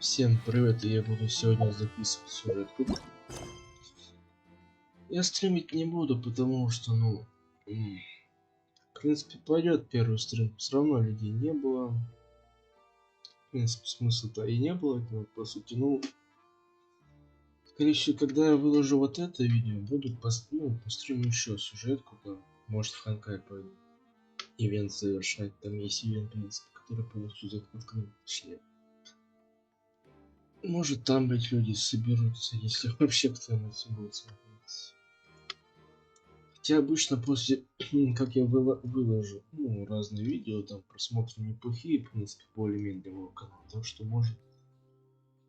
Всем привет, и я буду сегодня записывать сюжетку. Я стримить не буду, потому что, в принципе, пойдет первый стрим. Все равно людей не было. В принципе, смысла-то и не было этого, по сути. Скорее всего, когда я выложу вот это видео, буду постриму еще сюжетку, там, может, в Ханкай пойду. Ивент завершать. Там есть ивент, в принципе, который полностью закрыт, точнее. Может, там, блять, люди соберутся, если вообще кто-нибудь будет смотреть. Хотя обычно после, как я выложу, разные видео, там просмотры неплохие, в принципе, более-менее для моего канала. Так что, может,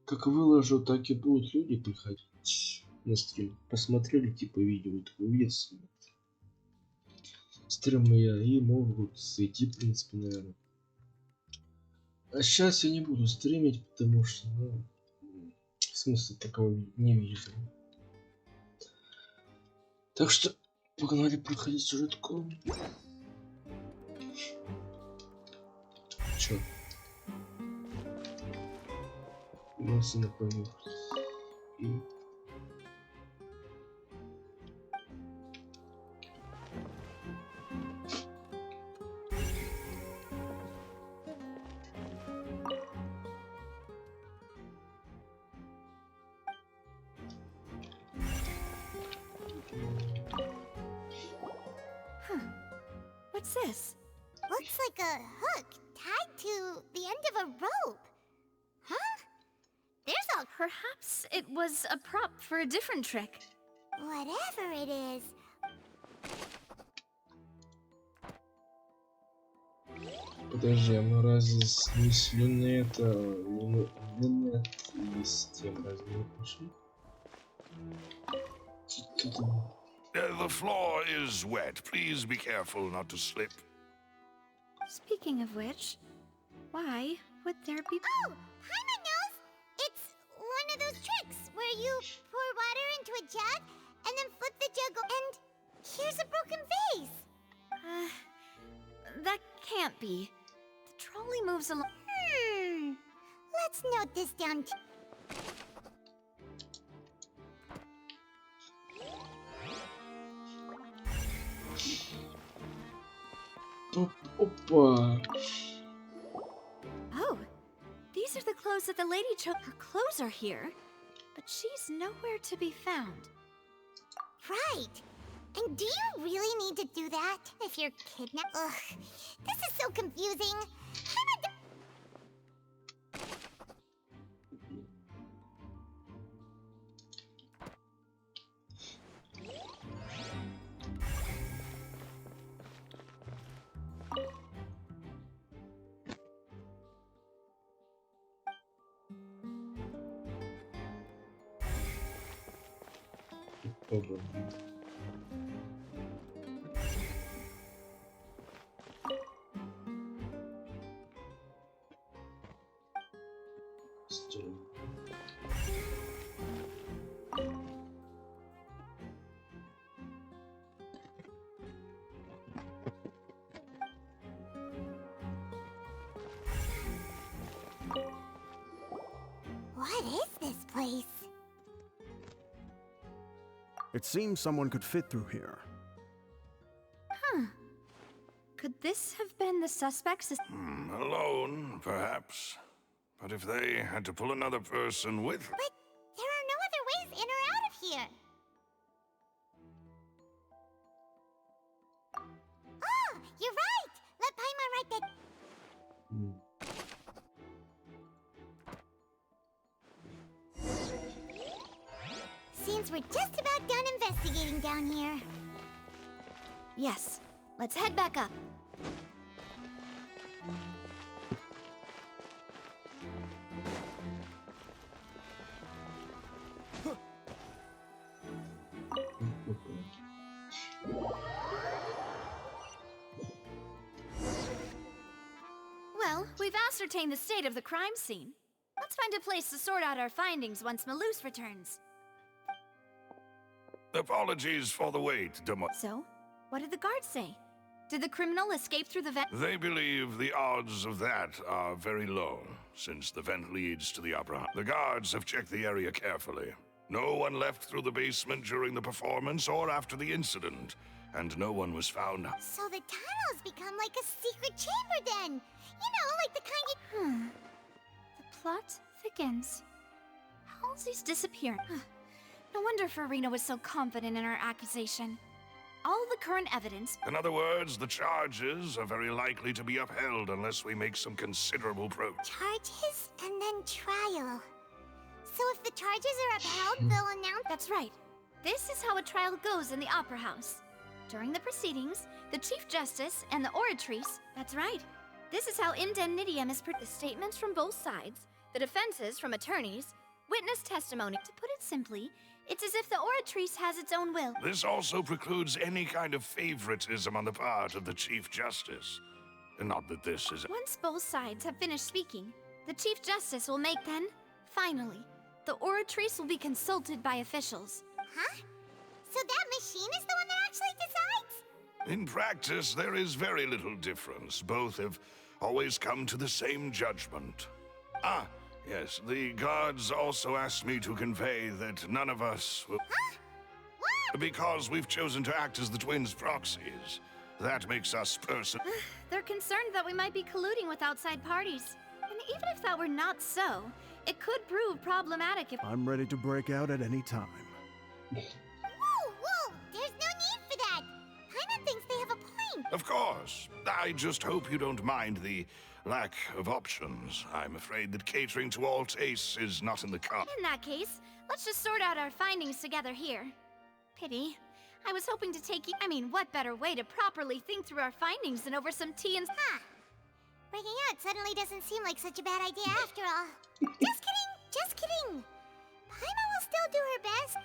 как выложу, так и будут люди приходить на стрим. Посмотрели, типа, видео, так увидят стримы я и могут зайти, в принципе, наверное. А сейчас я не буду стримить, потому что, смысла такого не вижу. Так что погнали проходить сюжетку. Чё? Носы на поверхность. И... What's this? Looks like a hook tied to the end of a rope. Huh? There's a... Perhaps it was a prop for a different trick. Whatever it is. Подожди, а мы разве с люнета, люнет и с тем разве не пошли? The floor is wet. Please be careful not to slip. Speaking of which, why would there be... Oh, Paimon knows! It's one of those tricks where you pour water into a jug and then flip the jug and here's a broken vase. That can't be. The trolley moves along. Let's note this down. Опа! Oh, these are the clothes that the lady chose. Her clothes are here, but she's nowhere to be found. Right. And do you really need to do that if you're kidnapped? Ugh, this is so confusing. Опа. What is this place? It seems someone could fit through here. Huh. Could this have been the suspects? Alone, perhaps. But if they had to pull another person with... But there are no other ways in or out of here. Oh, you're right. Let Paimon write that. Seems we're just about done investigating down here. Yes. Let's head back up. Well, we've ascertained the state of the crime scene. Let's find a place to sort out our findings once Malus returns. Apologies for the wait, So, what did the guards say? Did the criminal escape through the vent? They believe the odds of that are very low, since the vent leads to the opera house. The guards have checked the area carefully. No one left through the basement during the performance or after the incident, and no one was found. So the tunnels become like a secret chamber then. You know, like the kind you... The plot thickens. Halsey's disappearing. No wonder Farina was so confident in her accusation. All the current evidence... In other words, the charges are very likely to be upheld unless we make some considerable progress. Charges and then trial. So if the charges are upheld, they'll announce... That's right. This is how a trial goes in the Opera House. During the proceedings, the Chief Justice and the oratrice... That's right. This is how indemnitium is the statements from both sides, the defenses from attorneys, witness testimony. To put it simply, it's as if the oratrice has its own will. This also precludes any kind of favoritism on the part of the Chief Justice. Not that this is... Once both sides have finished speaking, the Chief Justice will make then, finally, the oratrice will be consulted by officials. Huh? So that machine is the one that actually decides? In practice, there is very little difference. Both have always come to the same judgment. Ah, yes, the guards also asked me to convey that none of us will... Huh? What? Because we've chosen to act as the twins' proxies. That makes us They're concerned that we might be colluding with outside parties. And even if that were not so, it could prove problematic if... I'm ready to break out at any time. Whoa! There's no need for that! Paimon thinks they have a point! Of course. I just hope you don't mind the lack of options. I'm afraid that catering to all tastes is not in the cards. In that case, let's just sort out our findings together here. Pity. I was hoping to take you... I mean, what better way to properly think through our findings than over some tea and... Huh. Breaking out suddenly doesn't seem like such a bad idea after all. Just kidding! Paimon will still do her best.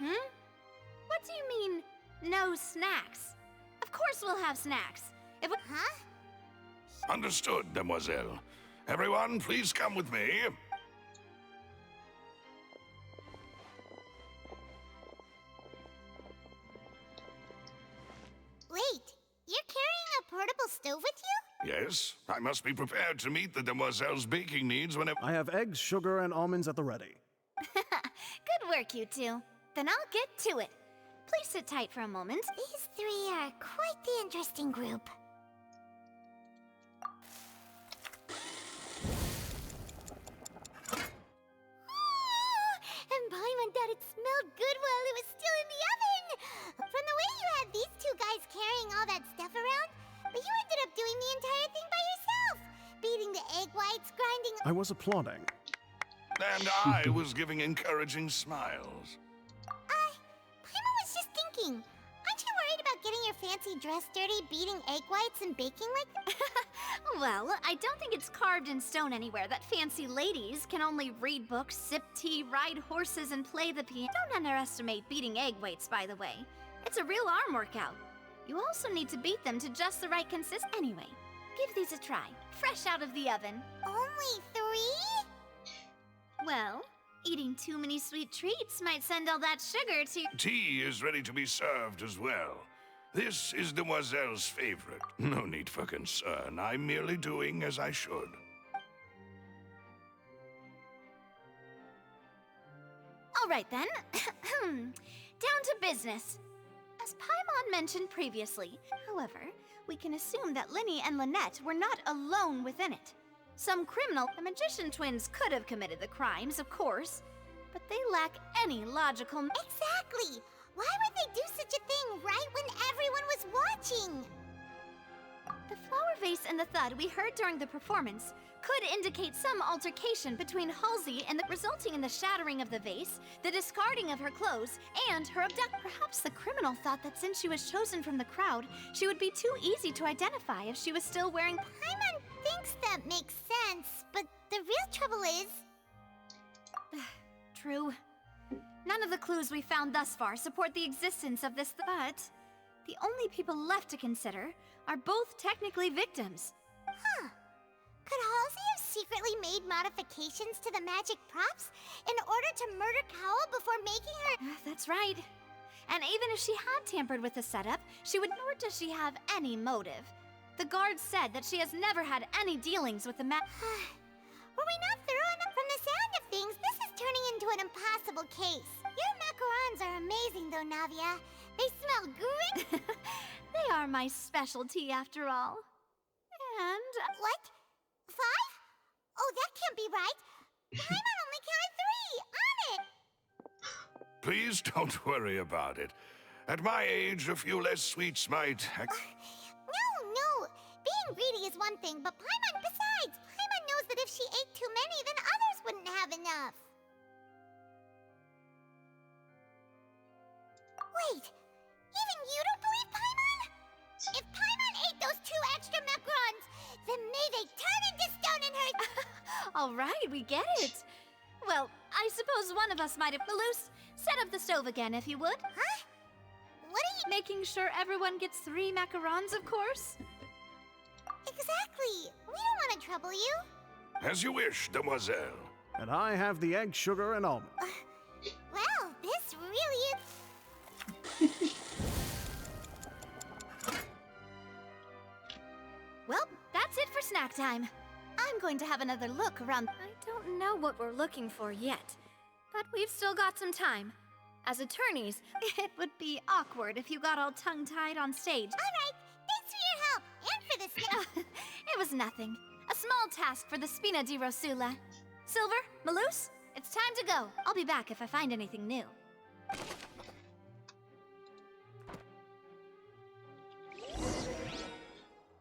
What do you mean, no snacks? Of course we'll have snacks. If we... Huh? Understood, demoiselle. Everyone, please come with me. Wait, you're carrying a portable stove with you? Yes, I must be prepared to meet the demoiselle's baking needs whenever... I have eggs, sugar, and almonds at the ready. Good work, you two. Then I'll get to it. Please sit tight for a moment. These three are quite the interesting group. And Paimon thought it smelled good while it was still in the oven! From the way you had these two guys carrying all that stuff around, but you ended up doing the entire thing by yourself! Beating the egg whites, grinding... I was applauding. And I was giving encouraging smiles. Paimon was just thinking, aren't you worried about getting your fancy dress dirty, beating egg whites and baking like that? Well, I don't think it's carved in stone anywhere that fancy ladies can only read books, sip tea, ride horses, and play the piano. Don't underestimate beating egg whites, by the way. It's a real arm workout. You also need to beat them to just the right consistency. Anyway, give these a try. Fresh out of the oven. Only 3? Well, eating too many sweet treats might send all that sugar to... Tea is ready to be served as well. This is demoiselle's favorite. No need for concern. I'm merely doing as I should. All right then. Down to business. As Paimon mentioned previously, however, we can assume that Linny and Lynette were not alone within it. Some criminal, the magician twins could have committed the crimes, of course, but they lack any logical... Exactly! Why would they do such a thing right when everyone was watching? The flower vase and the thud we heard during the performance could indicate some altercation between Halsey and resulting in the shattering of the vase, the discarding of her clothes, and her abduction. Perhaps the criminal thought that since she was chosen from the crowd, she would be too easy to identify if she was still wearing... Paimon thinks that makes sense, but the real trouble is... True. None of the clues we found thus far support the existence of this, but the only people left to consider are both technically victims. Huh. Could Halsey have secretly made modifications to the magic props in order to murder Cowell before making her... That's right. And even if she had tampered with the setup, she would... Nor does she have any motive. The guard said that she has never had any dealings with the Were we not thorough enough? From the sound of things, this is turning into an impossible case. Your macarons are amazing, though, Navia. They smell great. They are my specialty, after all. And... What? 5? Oh, that can't be right. Paimon only counted 3. On it. Please don't worry about it. At my age, a few less sweets might... No. Being greedy is one thing, but besides, Paimon knows that if she ate too many, then others wouldn't have enough. Wait, even you don't believe Paimon? If Paimon ate those 2 extra macarons, then may they turn into stone and hurt. All right, we get it. Well, I suppose one of us might have... Loose, set up the stove again, if you would. Huh? What are you... Making sure everyone gets 3 macarons, of course. Exactly. We don't want to trouble you. As you wish, demoiselle. And I have the egg, sugar, and almond. Well, this really is... Well, that's it for snack time. I'm going to have another look around. I don't know what we're looking for yet, but we've still got some time. As attorneys, it would be awkward if you got all tongue-tied on stage. All right. Thanks for your help and for the snack. It was nothing. A small task for the Spina di Rosula. Silver, Maloose, it's time to go. I'll be back if I find anything new.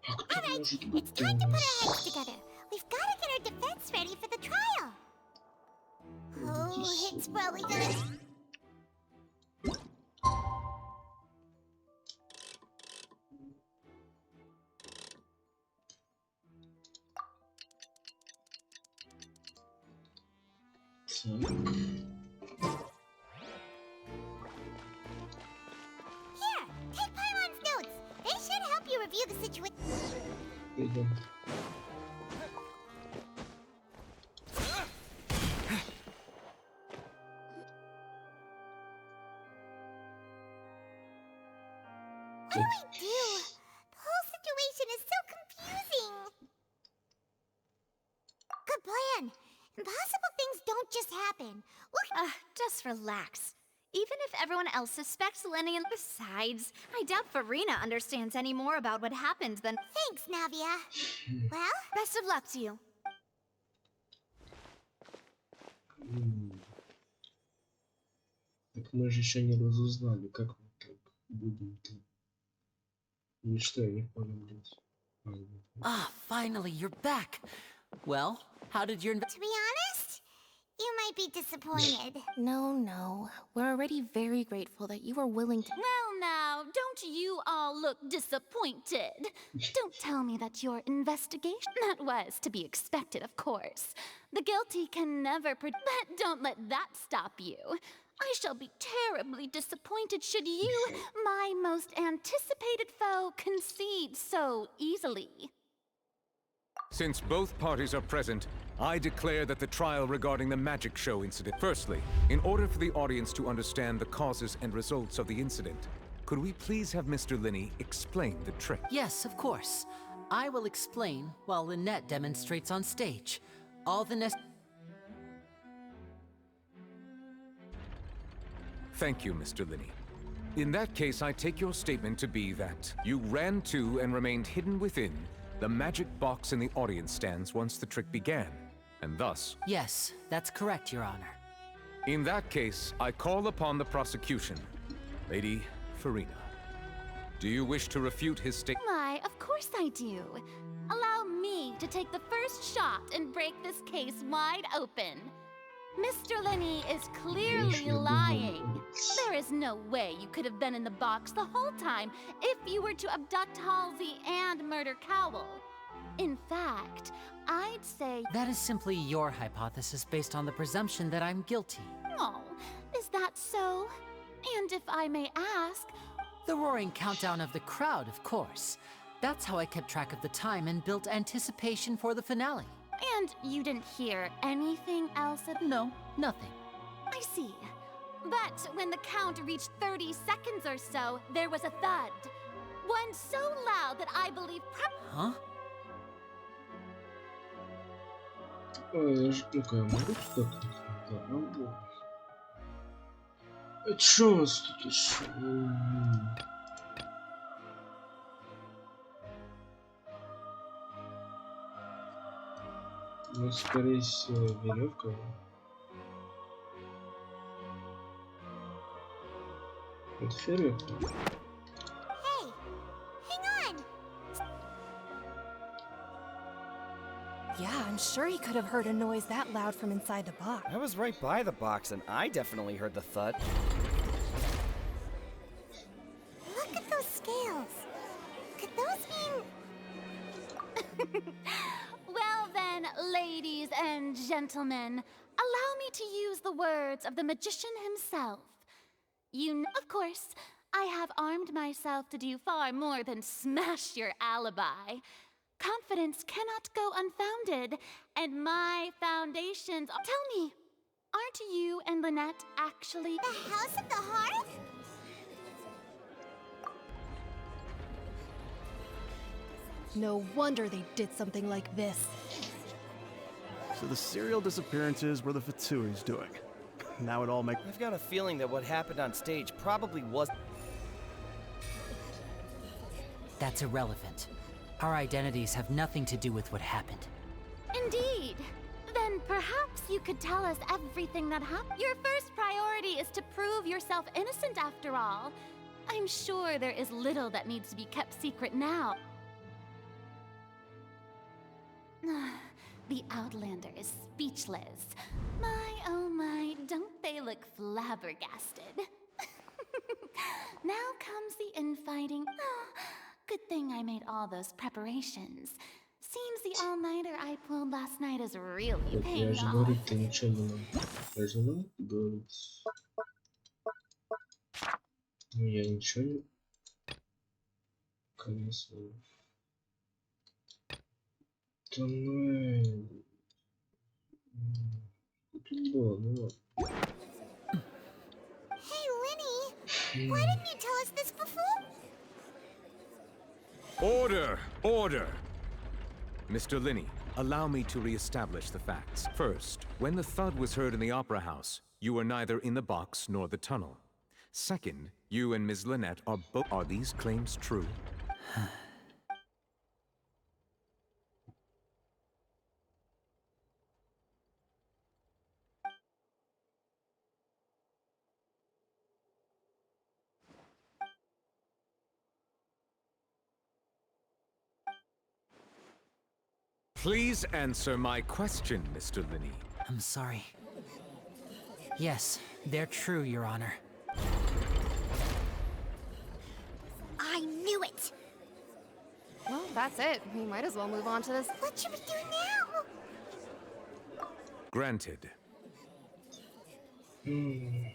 All right, it's time to put our heads together. We've got to get our defense ready for the trial. Oh, it's probably gonna... Here, take Paimon's notes. They should help you review the situation. What do we do? The whole situation is so confusing. Good plan. Impossible things don't just happen. Just relax. Even if everyone else suspects Lenny and... Besides, I doubt Farina understands any more about what happened than... Thanks, Navia. Well? Best of luck to you. Так мы же еще не разузнали, как мы так будем-то. Ну что, я не понял, блядь. Ah, finally, you're back. Well, how did your... To be honest, you might be disappointed. No. We're already very grateful that you were willing to... Well now, don't you all look disappointed? Don't tell me that your investigation... That was to be expected, of course. The guilty can never but don't let that stop you. I shall be terribly disappointed should you, my most anticipated foe, concede so easily. Since both parties are present, I declare that the trial regarding the magic show incident... Firstly, in order for the audience to understand the causes and results of the incident, could we please have Mr. Linney explain the trick? Yes, of course. I will explain while Lynette demonstrates on stage. All the Thank you, Mr. Linney. In that case, I take your statement to be that you ran to and remained hidden within the magic box in the audience stands once the trick began, and thus... Yes, that's correct, Your Honor. In that case, I call upon the prosecution. Lady Farina, do you wish to refute his statement? Why, of course I do. Allow me to take the first shot and break this case wide open. Mr. Linney is clearly lying. There is no way you could have been in the box the whole time if you were to abduct Halsey and murder Cowell. In fact, I'd say... That is simply your hypothesis based on the presumption that I'm guilty. Oh, is that so? And if I may ask... The roaring countdown of the crowd, of course. That's how I kept track of the time and built anticipation for the finale. And you didn't hear anything else? No, nothing. I see. But when the count reached 30 seconds or so, there was a thud. One so loud that I believe Huh? Я же ну-ка, я могу туда? Да, могу. А чё у вас тут еще? Ну, скорее всего, веревка. Это фейерверк. Hey, hang on. Yeah, I'm sure he could have heard a noise that loud from inside the box. I was right by the box and I definitely heard the thud. Look at those scales. Could those mean... Well then, ladies and gentlemen, allow me to use the words of the magician himself. Of course, I have armed myself to do far more than smash your alibi. Confidence cannot go unfounded, and my foundations... Tell me, aren't you and Lynette actually... The House of the Hearth? No wonder they did something like this. So the serial disappearances were the Fatui's doing. Now it all makes... I've got a feeling that what happened on stage probably was... That's irrelevant. Our identities have nothing to do with what happened. Indeed. Then perhaps you could tell us everything that happened. Your first priority is to prove yourself innocent after all. I'm sure there is little that needs to be kept secret now. The Outlander is speechless. My, oh my, don't they look flabbergasted? Now comes the infighting. Oh, good thing I made all those preparations. Seems the all-nighter I pulled last night is really Я paying же off. говорить-то ничего не могу. Я же могу говорить. Ну, я ничего не... Конечно. Да ну... Тут было, ну ладно. Hey, Lenny. Why didn't you tell us this before? Order! Order! Mr. Linney, allow me to re-establish the facts. First, when the thud was heard in the Opera House, you were neither in the box nor the tunnel. Second, you and Ms. Lynette are both... Are these claims true? Please answer my question, Mr. Linney. I'm sorry. Yes, they're true, Your Honor. I knew it. Well, that's it. We might as well move on to this. What should we do now? Granted. In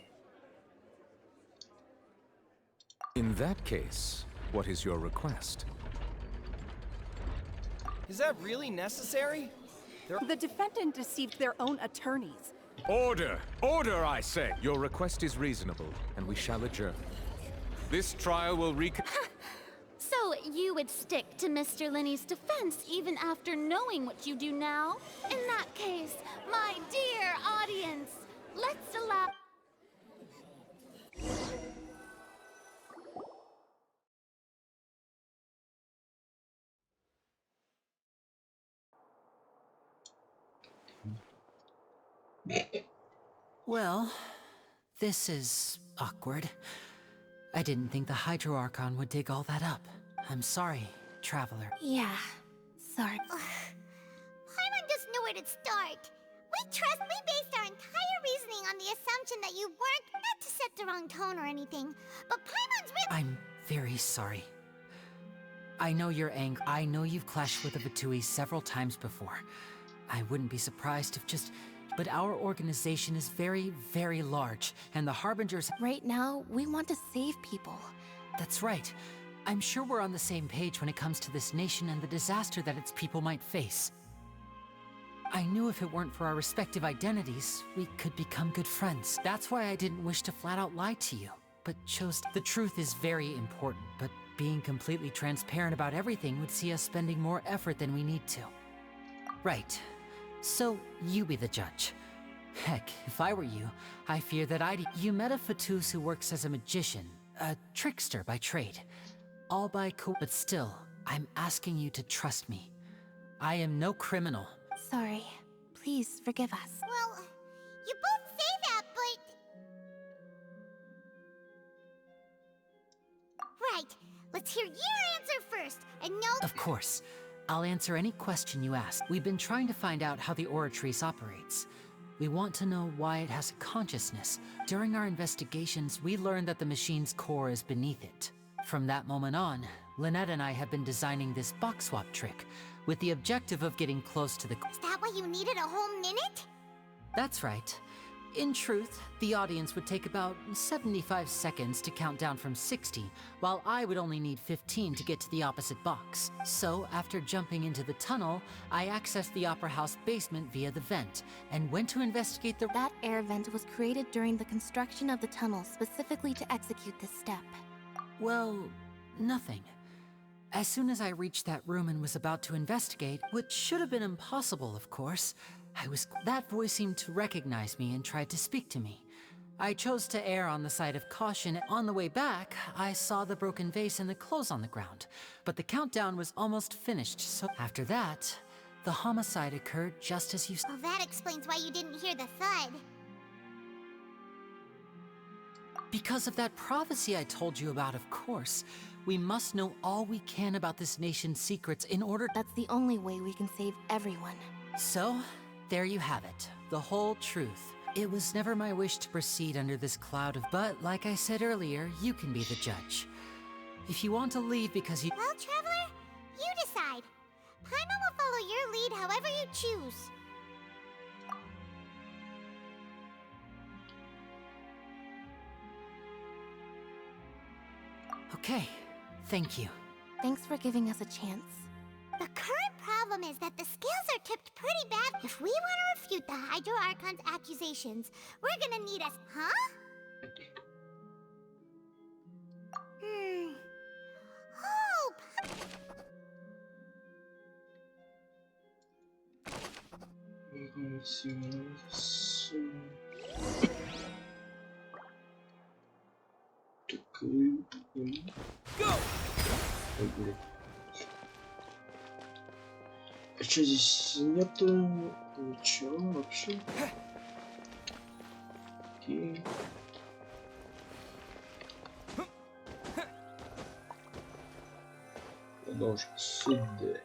that case, what is your request? Is that really necessary? The defendant deceived their own attorneys. Order! Order, I say! Your request is reasonable, and we shall adjourn. This trial will So you would stick to Mr. Linney's defense even after knowing what you do now? In that case, my dear audience, let's allow... Well, this is awkward. I didn't think the Hydro Archon would dig all that up. I'm sorry, Traveler. Yeah, sorry. Paimon just knew where to start. We based our entire reasoning on the assumption that you weren't, not to set the wrong tone or anything, but Paimon's I'm very sorry. I know you're angry. I know you've clashed with the Fatui several times before. I wouldn't be surprised if just... But our organization is very, very large, and the Harbingers... Right now, we want to save people. That's right. I'm sure we're on the same page when it comes to this nation and the disaster that its people might face. I knew if it weren't for our respective identities, we could become good friends. That's why I didn't wish to flat out lie to you, but chose... The truth is very important, but being completely transparent about everything would see us spending more effort than we need to. Right. So, you be the judge. Heck, if I were you, I fear that I'd... You met a Fatus who works as a magician, a trickster by trade. All by but still, I'm asking you to trust me. I am no criminal. Sorry. Please forgive us. Well, you both say that, but... Right. Let's hear your answer first, and no... Of course. I'll answer any question you ask. We've been trying to find out how the Oratrice operates. We want to know why it has a consciousness. During our investigations, we learned that the machine's core is beneath it. From that moment on, Lynette and I have been designing this box swap trick, with the objective of getting close to the... Is that why you needed a whole minute? That's right. In truth, the audience would take about 75 seconds to count down from 60, while I would only need 15 to get to the opposite box. So, after jumping into the tunnel, I accessed the Opera House basement via the vent, and went to investigate the... That air vent was created during the construction of the tunnel specifically to execute this step. Well, nothing. As soon as I reached that room and was about to investigate, which should have been impossible, of course, that voice seemed to recognize me and tried to speak to me. I chose to err on the side of caution. On the way back, I saw the broken vase and the clothes on the ground, but the countdown was almost finished, so after that, the homicide occurred just as you... Well, that explains why you didn't hear the thud. Because of that prophecy I told you about, of course. We must know all we can about this nation's secrets in order... That's the only way we can save everyone. So, there you have it. The whole truth. It was never my wish to proceed under this cloud of... But, like I said earlier, you can be the judge. If you want to leave because you... Well, Traveler, you decide. Paimon will follow your lead however you choose. Okay. Thank you. Thanks for giving us a chance. The current problem is that the scales are tipped pretty bad. If we want to refute the Hydro Archon's accusations, we're gonna need us... Huh? Hope! Go! А что здесь нету ничего вообще? Окей. Продолжим суде.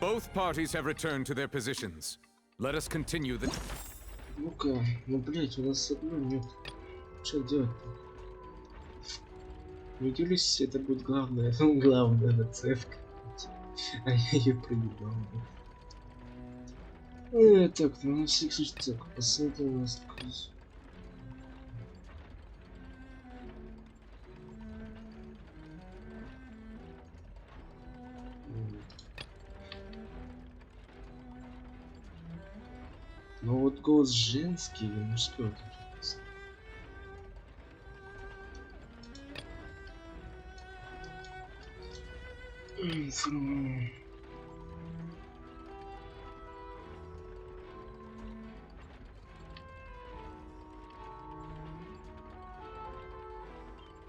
Both parties have returned to their positions. Let us continue the... Ну-ка, ну блять, у нас одной нет. Что делать-то? Не удивлюсь, это будет главная нацевка. А я ее проебал. Так, ну на всякий случай, так, посмотрим у нас такой. Ну вот голос женский или мужской вот написано.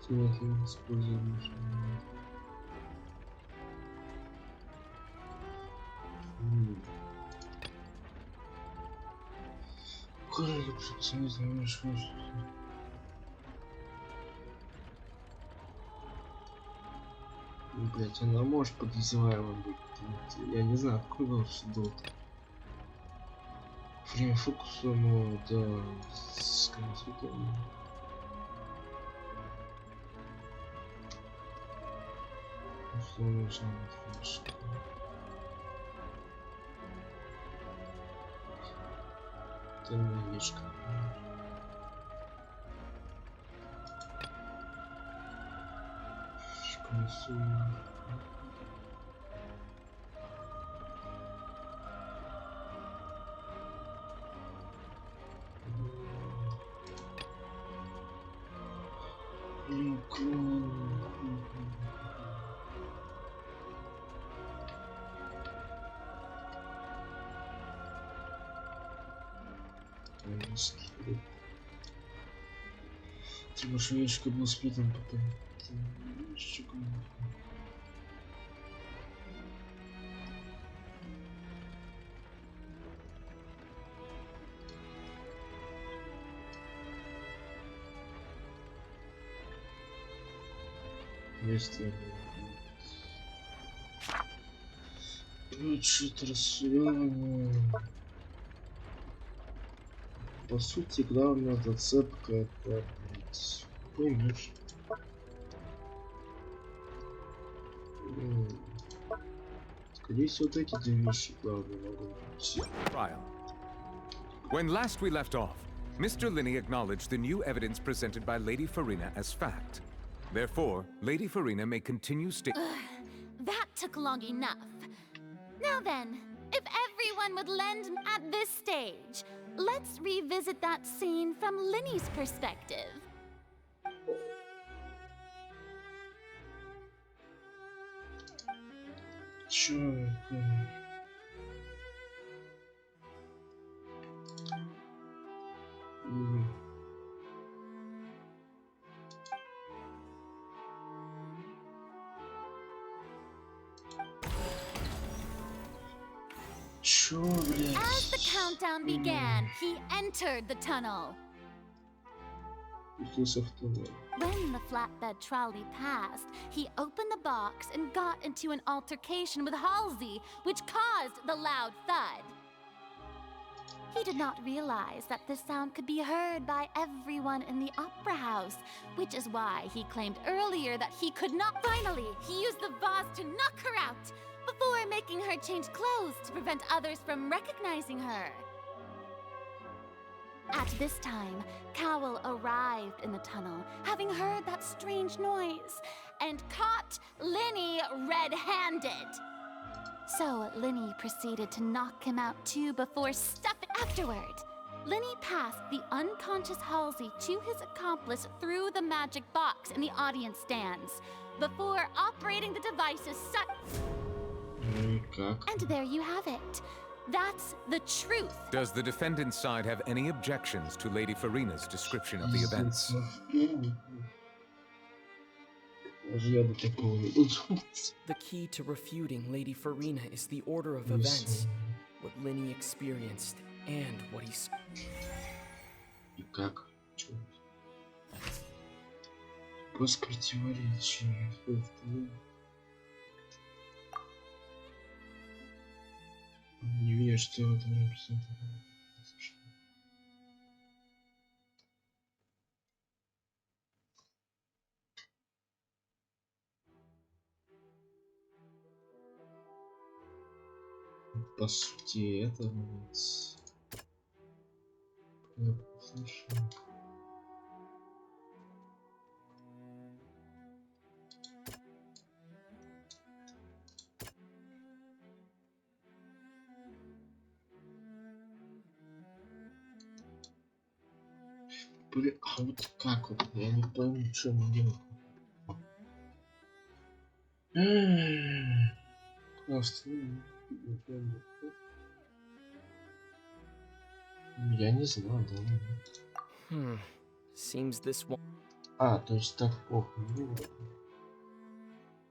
Сегодня используем машину. Блять, она может подозреваемым быть. Я не знаю, какой голос идут. Время фокуса, ну да, с концертом. Что нужно отвлечь? Темновечка. Типа швеечка был сплитом потом. Место. Что-то расширение. По сути, главная зацепка это, блядь, поймешь. Скорее всего, вот эти две вещи главные могут быть. Trial. When last we left off, Mr. Linney acknowledged the new evidence presented by Lady Farina as fact. Therefore, Lady Farina may continue That took long enough. Now then, if everyone would lend at this stage, let's revisit that scene from Linney's perspective. Чё это? Чё, блядь? As the countdown began, he entered the tunnel. When the flatbed trolley passed, he opened the box and got into an altercation with Halsey, which caused the loud thud. He did not realize that this sound could be heard by everyone in the opera house, which is why he claimed earlier that he could not. Finally, he used the vase to knock her out before making her change clothes to prevent others from recognizing her. At this time, Cowell arrived in the tunnel, having heard that strange noise, and caught Linney red-handed. So Linney proceeded to knock him out too before stuffing. Afterward, Linney passed the unconscious Halsey to his accomplice through the magic box in the audience stands, before operating the devices And there you have it. That's the truth. Does the defendant's side have any objections to Lady Farina's description of the events? The key to refuting Lady Farina is the order of events, what Linney experienced, and what he saw. И как? Без противоречия. Не верю, что в этом написано. По сути, это блин, а вот как вот? Я не пойму, что мы делаем. Просто я не знаю, да. Seems this one. А, то есть так плохо.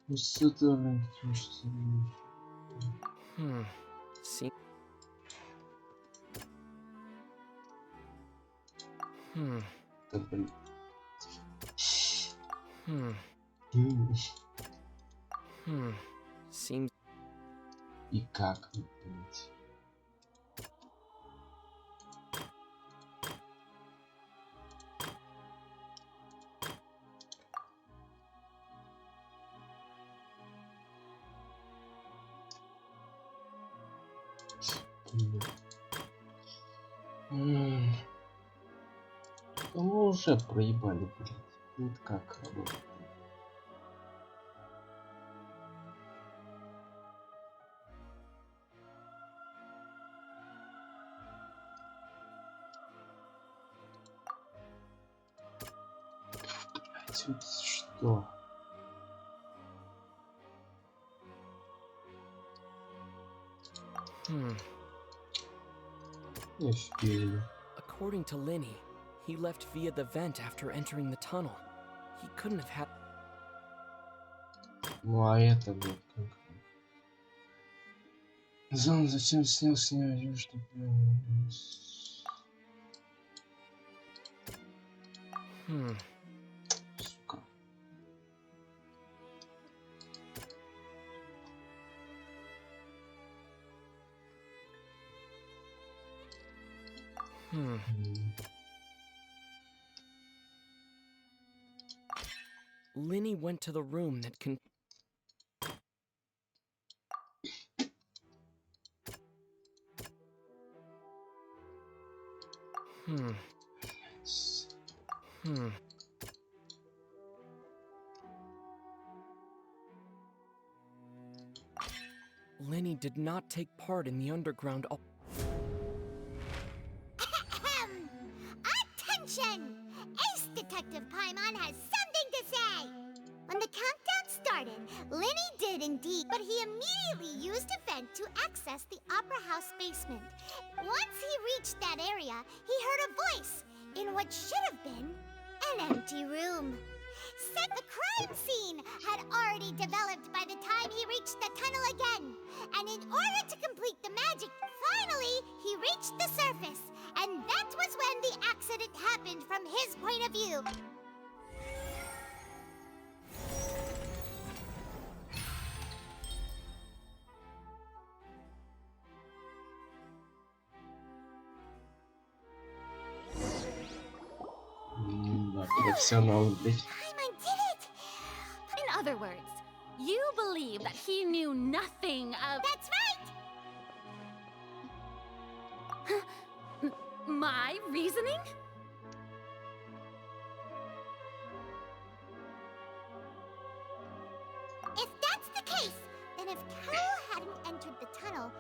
Ну, с этого See. Да, блин. Seems. И как, блять? Мы уже проебали, блядь. Вот как работает. Блядь, вот что? Офигели. According to Linny, he left via the vent after entering the tunnel. He couldn't have had... Ну а это вот как? Зон затем снял с нее одежду, сука. Linny went to the room that can... Linny did not take part in the underground... Attention! Ace Detective Paimon has something to say! When the countdown started, Linny did indeed, but he immediately used a vent to access the Opera House basement. Once he reached that area, he heard a voice in what should have been an empty room. Said the crime scene had already developed by the time he reached the tunnel again. And in order to complete the magic, finally he reached the surface. And that was when the accident happened from his point of view. Профессионал, блядь. Paimon did it! In other words, you believe that he knew nothing of... That's right! My reasoning? If that's the case, then if Carol hadn't entered the tunnel,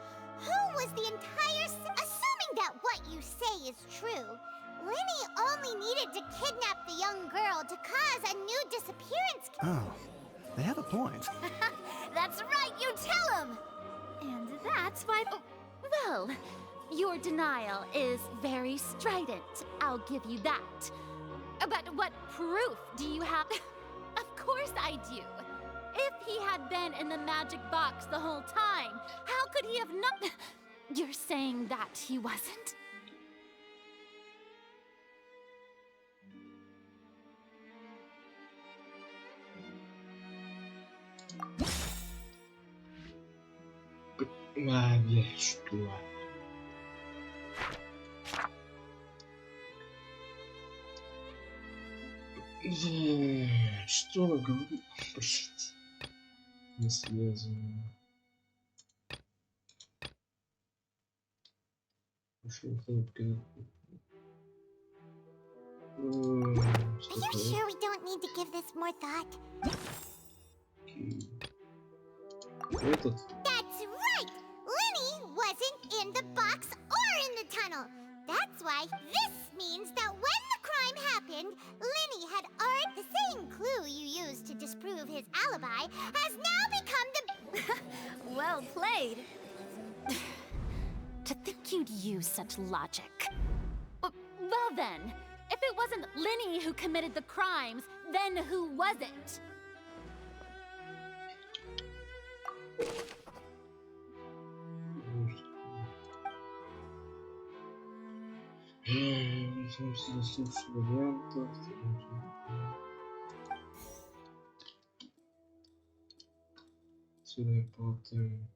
who was the entire... Assuming that what you say is true, Linny only needed to kidnap the young girl to cause a new disappearance. Oh, they have a point. That's right, you tell him! And that's why... Oh, well, your denial is very strident. I'll give you that. But what proof do you have? Of course I do. If he had been in the magic box the whole time, how could he have not... You're saying that he wasn't? А, блядь, что? Что она говорит? Блядь. Не связано. Пошел кнопка. Are you sure we don't need to give this more thought? Этот. That's right! Linny wasn't in the box or in the tunnel. That's why this means that when the crime happened, Linny had already... The same clue you used to disprove his alibi has now become the... Well played. To think you'd use such logic. Well then, if it wasn't Linny who committed the crimes, then who was it? Сюда потом.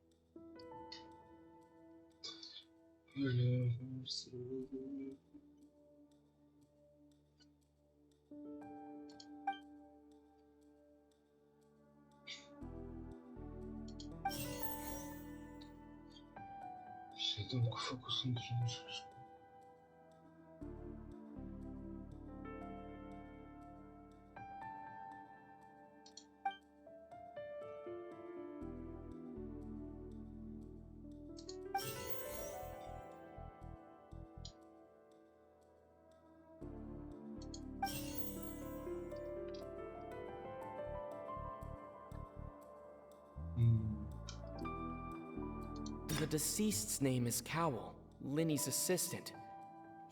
Светом фокус на тренировку. The deceased's name is Cowell, Linny's assistant.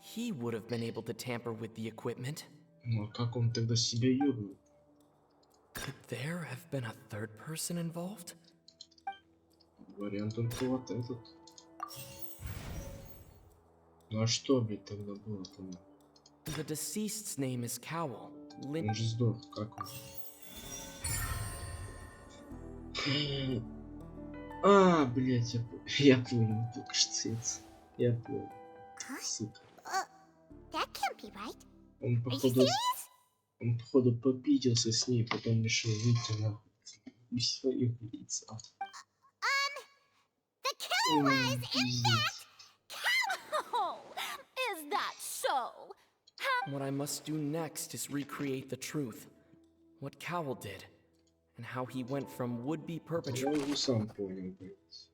he would have been able to tamper with the equipment. Ну, а как он тогда себя ёбнул? Could there have been a third person involved? Вариант только вот этот. Ну а что, блядь, тогда было там? The deceased's name is Cowl. Он же сдох, как он? А, блядь, я понял, только что это. Я понял. Сука. That can't be right. Он Are you походу, serious? попиделся с ней, потом решил выйти нахуй из своих лиц. The killer was, in fact, Oh, is that so? What I must do next is recreate the truth. What Cowl did, and how he went from would-be Я perpetrator. уже сам понял, блядь.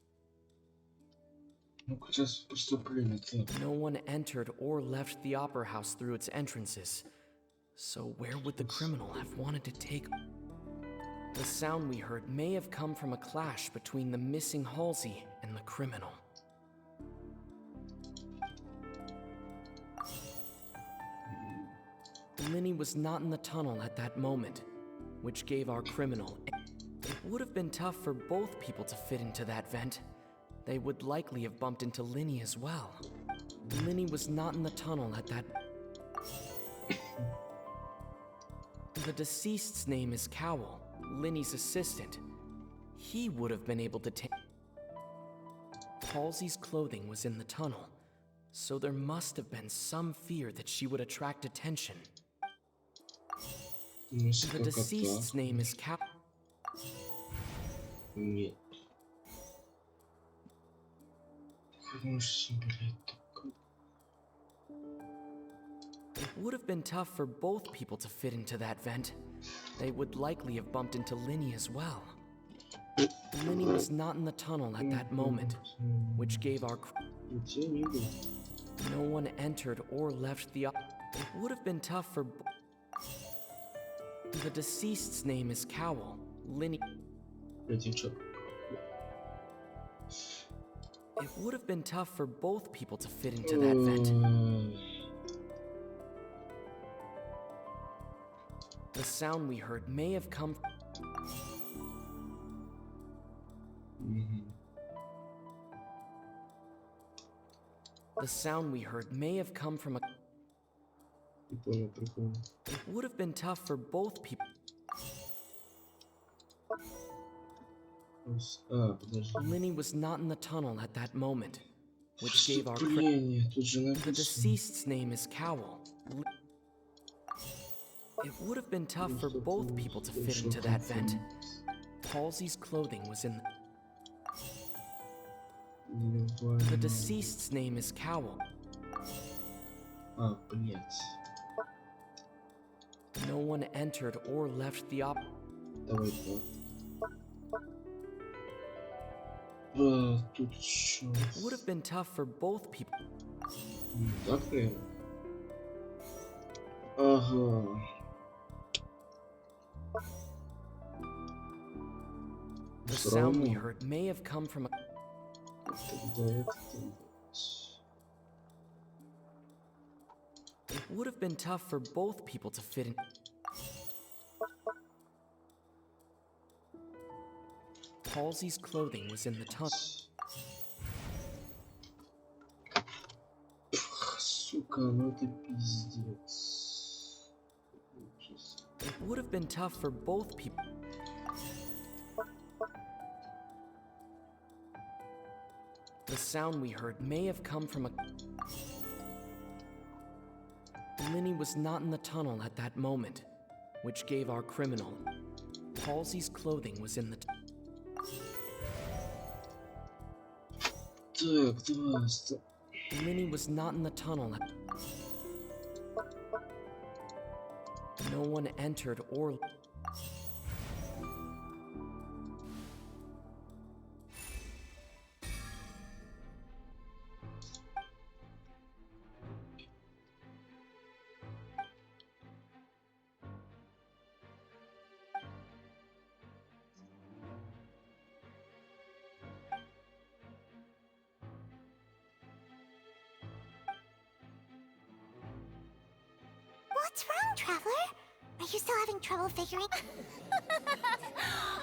Ну-ка, сейчас преступление. No one entered or left the opera house through its entrances. So where would the criminal have wanted to take? The sound we heard may have come from a clash between the missing Halsey and the criminal. Linny was not in the tunnel at that moment, which gave our criminal. It would have been tough for both people to fit into that vent. They would likely have bumped into Linny as well. Linny was not in the tunnel at that. The deceased's name is Cowl, Linny's assistant. He would have been able to take. Halsey's clothing was in the tunnel, so there must have been some fear that she would attract attention. The deceased's name is Cowl. Нет. Конечно, блядь, такой. It would have been tough for both people to fit into that vent. They would likely have bumped into Linny as well. Linny was not in the tunnel at that moment, which gave our. No one entered or left the. It would have been tough for. The deceased's name is Cowl, Linny. It would have been tough for both people to fit into that vent. The sound we heard may have come. The sound we heard may have come from a. It would have been tough for both people. Linny was not in the tunnel at that moment, which gave our. The deceased's name is Cowl. It would have been tough for both people to fit into that vent. Halsey's clothing was in. The deceased's name is Cowl. No one entered or left the op. It would have been tough for both people. The sound we heard may have come from a. It would have been tough for both people to fit in. Halsey's clothing was in the tunnel. Сука, ну это пиздец. It would have been tough for both people. The sound we heard may have come from a. Linny was not in the tunnel at that moment, which gave our criminal. Halsey's clothing was in the. Linny was not in the tunnel. No one entered or. What's wrong, Traveler? Are you still having trouble figuring?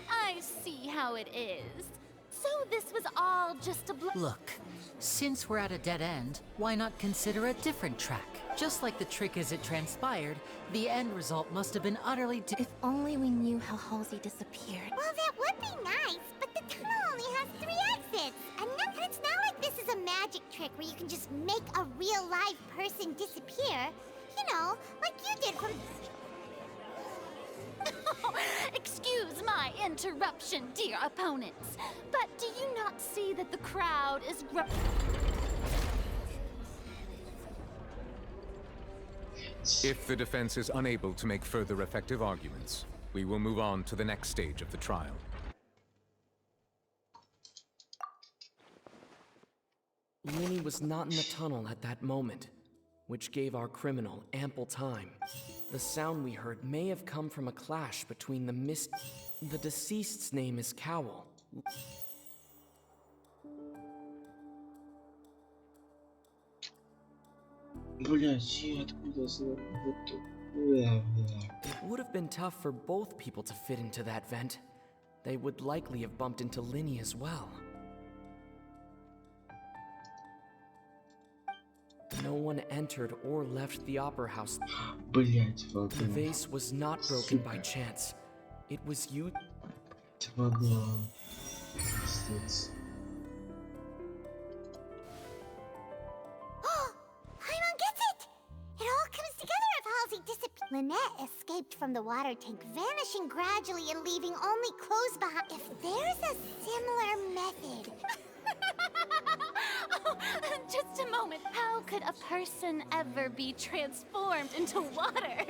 I see how it is. So this was all just a Look, since we're at a dead end, why not consider a different track? Just like the trick as it transpired, the end result must have been utterly If only we knew how Halsey disappeared. Well, that would be nice, but the tunnel only has 3 exits. And it's not like this is a magic trick where you can just make a real live person disappear. You know, like you did from... Excuse my interruption, dear opponents, but do you not see that the crowd is If the defense is unable to make further effective arguments, we will move on to the next stage of the trial. Linny was not in the tunnel at that moment, which gave our criminal ample time. The sound we heard may have come from a clash between the deceased's name is Cowl. It would have been tough for both people to fit into that vent. They would likely have bumped into Linny as well. No one entered or left the opera house. The vase was not broken by chance. It was you. Paimon gets it! It all comes together if Halsey disappeared. Lynette escaped from the water tank, vanishing gradually and leaving only clothes behind. If there's a similar method... Oh, just a moment. How could a person ever be transformed into water?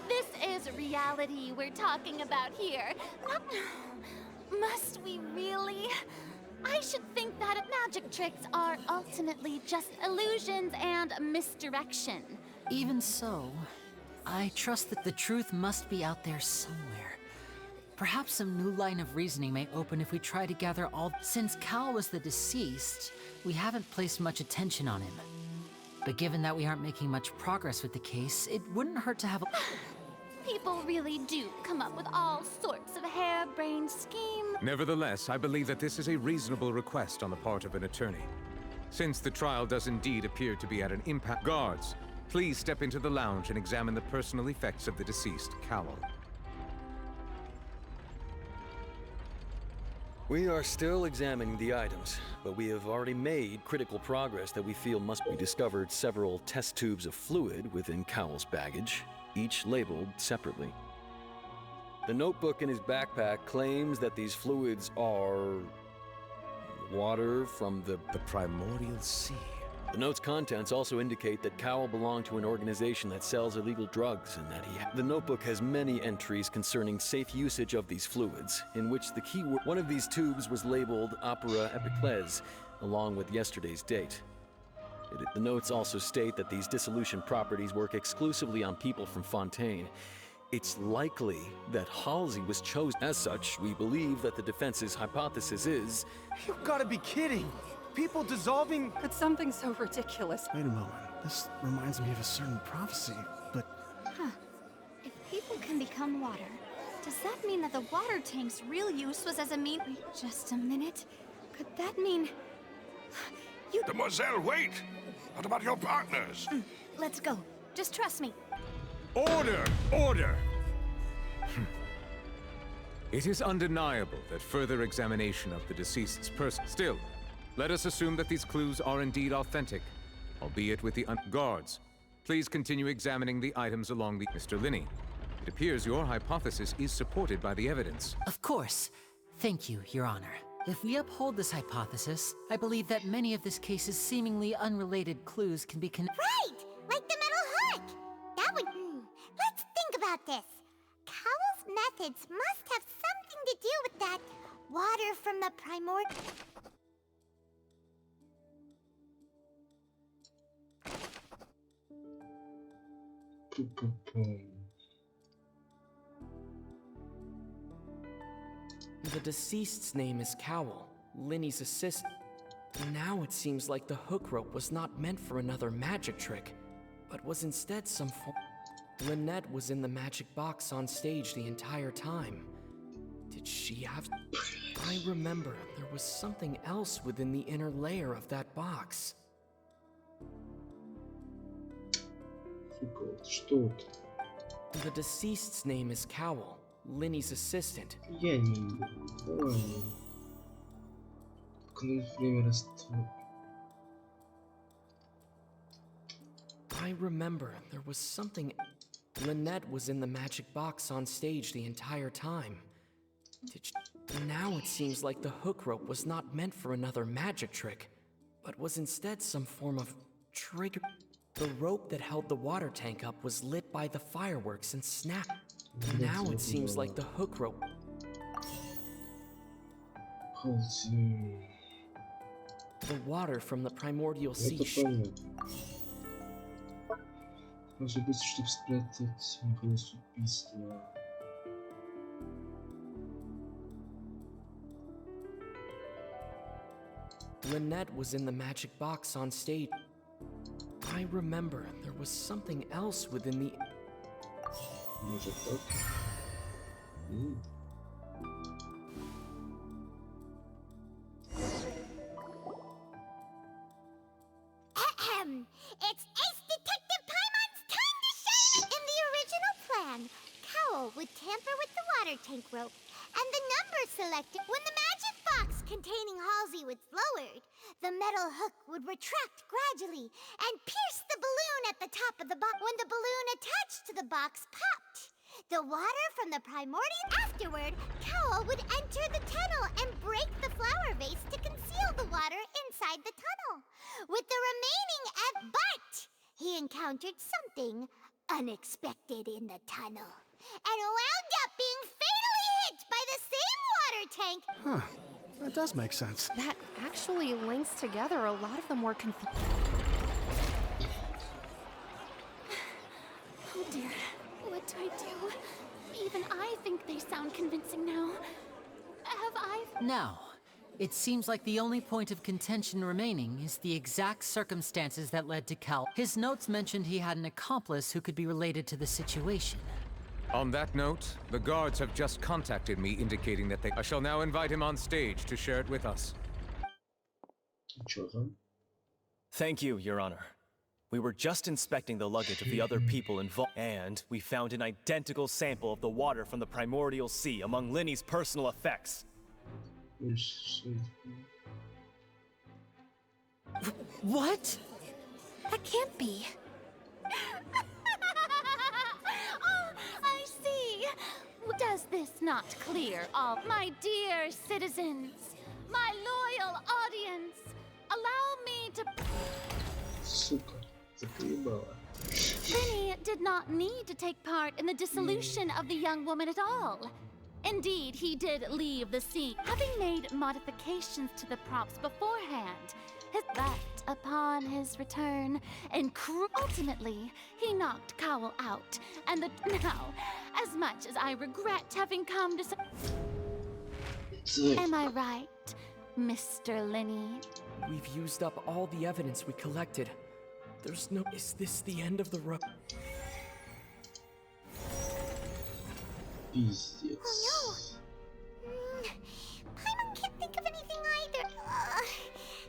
This is reality we're talking about here. Must we really? I should think that magic tricks are ultimately just illusions and misdirection. Even so, I trust that the truth must be out there somewhere. Perhaps some new line of reasoning may open if we try to gather all. Since Cal was the deceased, we haven't placed much attention on him. But given that we aren't making much progress with the case, it wouldn't hurt to have a... People really do come up with all sorts of harebrained schemes. Nevertheless, I believe that this is a reasonable request on the part of an attorney. Since the trial does indeed appear to be at an impasse, guards, please step into the lounge and examine the personal effects of the deceased Cowl. We are still examining the items, but we have already made critical progress that we feel must be discovered several test tubes of fluid within Cowell's baggage, each labeled separately. The notebook in his backpack claims that these fluids are... water from the primordial sea. The note's contents also indicate that Cowell belonged to an organization that sells illegal drugs and that The notebook has many entries concerning safe usage of these fluids, in which the keyword... One of these tubes was labeled Opera Epiclese, along with yesterday's date. The notes also state that these dissolution properties work exclusively on people from Fontaine. It's likely that Halsey was chosen. As such, we believe that the defense's hypothesis is... You've gotta be kidding! People dissolving... But something so ridiculous. Wait a moment. This reminds me of a certain prophecy, but... Huh. If people can become water, does that mean that the water tank's real use was as a mean... Wait just a minute. Could that mean... You... Demoiselle, wait! What about your partners? Let's go. Just trust me. Order! Order! It is undeniable that further examination of the deceased's person... Still, let us assume that these clues are indeed authentic, albeit with the guards. Please continue examining the items along the... Mr. Linny, it appears your hypothesis is supported by the evidence. Of course. Thank you, Your Honor. If we uphold this hypothesis, I believe that many of this case's seemingly unrelated clues can be Right! Like the metal hook! That would... Let's think about this. Cowell's methods must have something to do with that water from the primordial... The deceased's name is Cowell, Linny's assistant. Now it seems like the hook rope was not meant for another magic trick, but was instead some form... Lynette was in the magic box on stage the entire time. Did she have... I remember there was something else within the inner layer of that box. Что это? The deceased's name is Cowell, Linny's assistant. Я не понял. Время раствор. I remember there was something... Lynette was in the magic box on stage the entire time. Now it seems like the hook rope was not meant for another magic trick, but was instead some form of trigger. The rope that held the water tank up was lit by the fireworks and snapped. Now it seems like the hook rope... The water from the primordial sea... Может быть, чтобы спрятать механизм убийства. Lynette was in the magic box on stage. I remember there was something else within the... Может так? It's Ace Detective Paimon's time to shine! In the original plan, Cowell would tamper with the water tank rope, and the number selected when the magic box containing Halsey was lowered, the metal hook would retract gradually and pierce the balloon at the top of the box. When the balloon attached to the box popped, the water from the primordial... Afterward, Cowell would enter the tunnel and break the flower vase to conceal the water inside the tunnel. With the remaining but he encountered something unexpected in the tunnel and wound up being fatally hit by the same water tank. Huh. That does make sense. That actually links together a lot of the more confusing... Oh dear, what do I do? Even I think they sound convincing now. Have I... Now, it seems like the only point of contention remaining is the exact circumstances that led to Cal. His notes mentioned he had an accomplice who could be related to the situation. On that note, the guards have just contacted me indicating that I shall now invite him on stage to share it with us. Thank you, Your Honor. We were just inspecting the luggage of the other people involved, and we found an identical sample of the water from the primordial sea among Linny's personal effects. What? That can't be. Oh, I see. Does this not clear all? My dear citizens, my loyal audience, allow me to... Сука, заколебала. Linny did not need to take part in the dissolution of the young woman at all. Indeed, he did leave the scene, having made modifications to the props beforehand. But upon his return, ultimately, he knocked Cowell out. And now, as much as I regret having come to... Am I right, Mr. Linny? We've used up all the evidence we collected. There's no... Is this the end of the road? Пиздец. Oh no! Paimon can't think of anything either.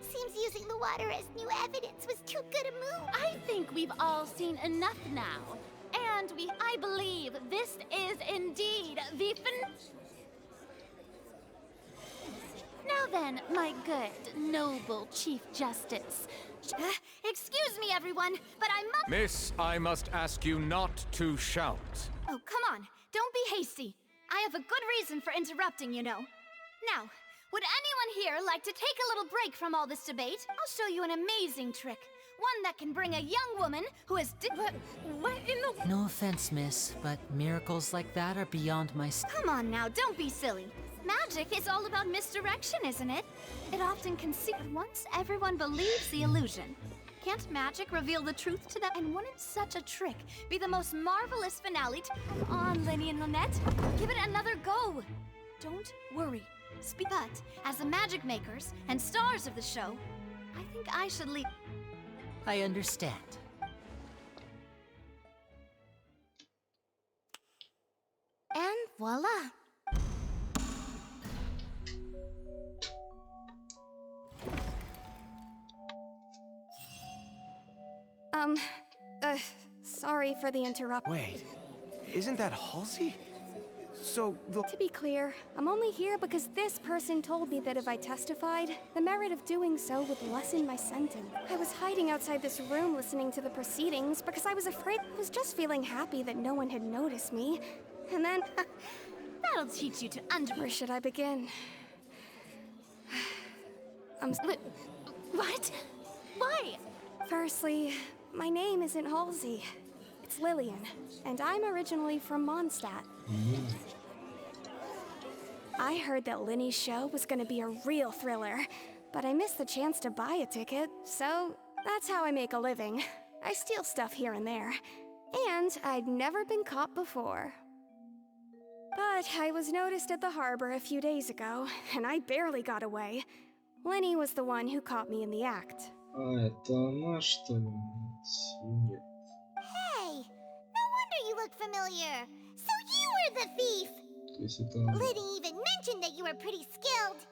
Seems using the water as new evidence was too good a move. I think we've all seen enough now. And I believe this is indeed the Now then, my good, noble Chief Justice. Excuse me, everyone, but I must... Miss, I must ask you not to shout. Oh, come on. Don't be hasty. I have a good reason for interrupting, you know. Now, would anyone here like to take a little break from all this debate? I'll show you an amazing trick. One that can bring a young woman who has what in the... No offense, miss, but miracles like that are beyond my... Come on now, don't be silly. Magic is all about misdirection, isn't it? It often conceals... Once everyone believes the illusion, can't magic reveal the truth to them? And wouldn't such a trick be the most marvelous finale to... Come on, Linny and Lynette. Give it another go. Don't worry. But, as the magic makers and stars of the show, I think I should leave... I understand. Voila. Sorry for the interrupt. Wait, isn't that Halsey? So, To be clear, I'm only here because this person told me that if I testified, the merit of doing so would lessen my sentence. I was hiding outside this room listening to the proceedings because I was afraid. I was just feeling happy that no one had noticed me. And then... That'll teach you to Where should I begin? What? Why? Firstly, my name isn't Halsey. It's Lillian, and I'm originally from Mondstadt. I heard that Linny's show was gonna be a real thriller, but I missed the chance to buy a ticket, so that's how I make a living. I steal stuff here and there, and I'd never been caught before. But I was noticed at the harbor a few days ago, and I barely got away. Linny was the one who caught me in the act. Это она, что ли? Нет. Hey, no wonder you look familiar. So you were the thief. То есть это... Liddy even mentioned that you were pretty skilled.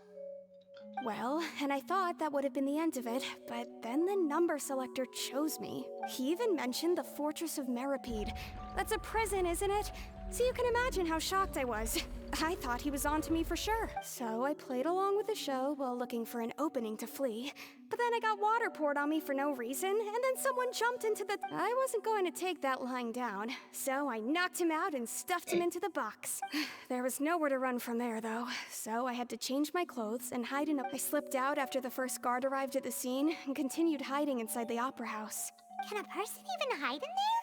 Well, and I thought that would have been the end of it, but then the number selector chose me. He even mentioned the Fortress of Meripede. That's a prison, isn't it? So you can imagine how shocked I was. I thought he was onto me for sure. So I played along with the show while looking for an opening to flee. But then I got water poured on me for no reason, and then someone jumped into the... I wasn't going to take that lying down, so I knocked him out and stuffed him into the box. There was nowhere to run from there, though, so I had to change my clothes and hide in a... I slipped out after the first guard arrived at the scene and continued hiding inside the opera house. Can a person even hide in there?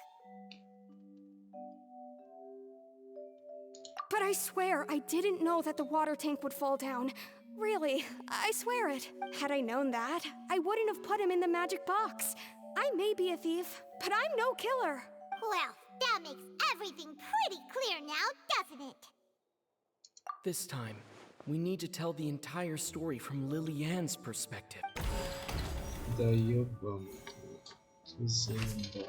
But I swear, I didn't know that the water tank would fall down. Really, I swear it. Had I known that, I wouldn't have put him in the magic box. I may be a thief, but I'm no killer. Well, that makes everything pretty clear now, doesn't it? This time, we need to tell the entire story from Lily-Ann's perspective. Да ёбаный. Заебал.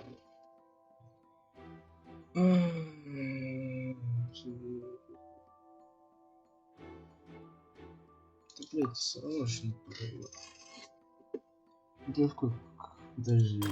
Да, блядь, сложно было. Да в какой... Подожди.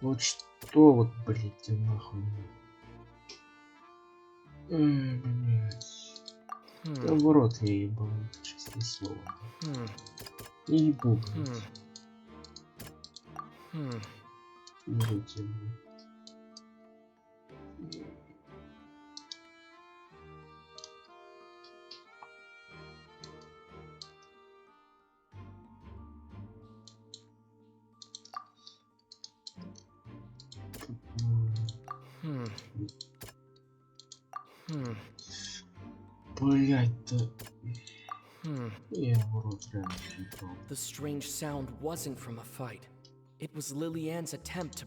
Вот что вот, блядь, ты нахуй. Блядь. Да в рот я ебал, честное слово. Не ебу, блядь. Берите, блядь. Блять-то. Я в рот реально ебал. The strange sound wasn't from a fight. It was Lily-Ann's attempt to...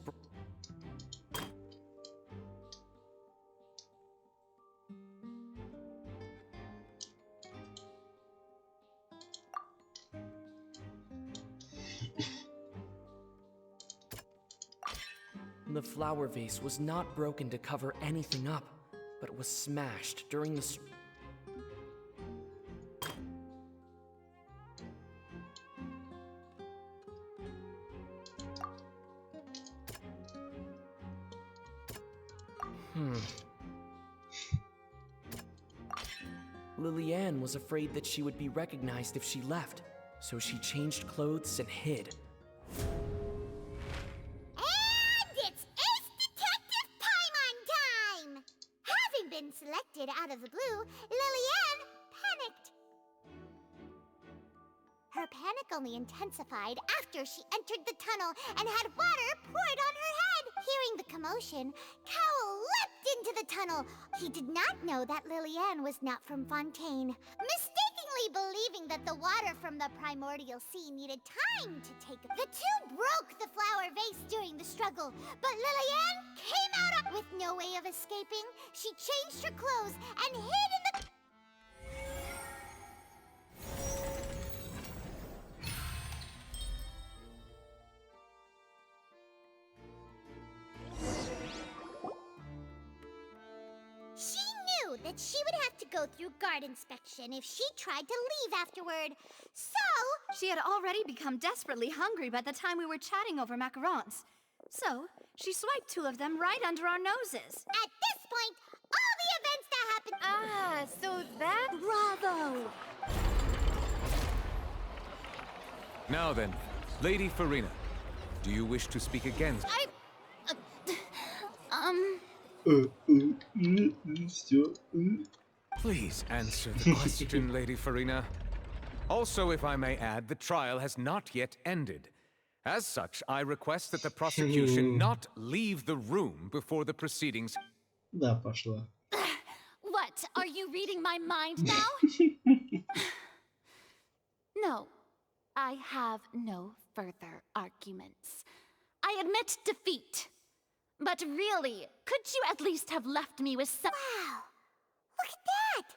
The flower vase was not broken to cover anything up, but was smashed during the... Lily-Ann was afraid that she would be recognized if she left, so she changed clothes and hid. And it's Ace Detective time! Having been selected out of the blue, Lily-Ann panicked. Her panic only intensified after she entered the tunnel and had water poured on her head. Hearing the commotion, Cowell leapt into the tunnel. He did not know that Lily-Ann was not from Fontaine. Mistakenly fully believing that the water from the primordial sea needed time to take. The two broke the flower vase during the struggle, but Lillian came out with no way of escaping. She changed her clothes and hid in the... She knew that she would have to go through guard inspection if she tried to leave afterward. So... She had already become desperately hungry by the time we were chatting over macarons. So, she swiped 2 of them right under our noses. At this point, all the events that happened... Ah, so that... Bravo! Now then, Lady Farina, do you wish to speak again? Please answer the question, Lady Farina. Also, if I may add, the trial has not yet ended. As such, I request that the prosecution not leave the room before the proceedings... Да, пошла. What? Are you reading my mind now? No, I have no further arguments. I admit defeat. But really, could you at least have left me with some... Wow! Look at that!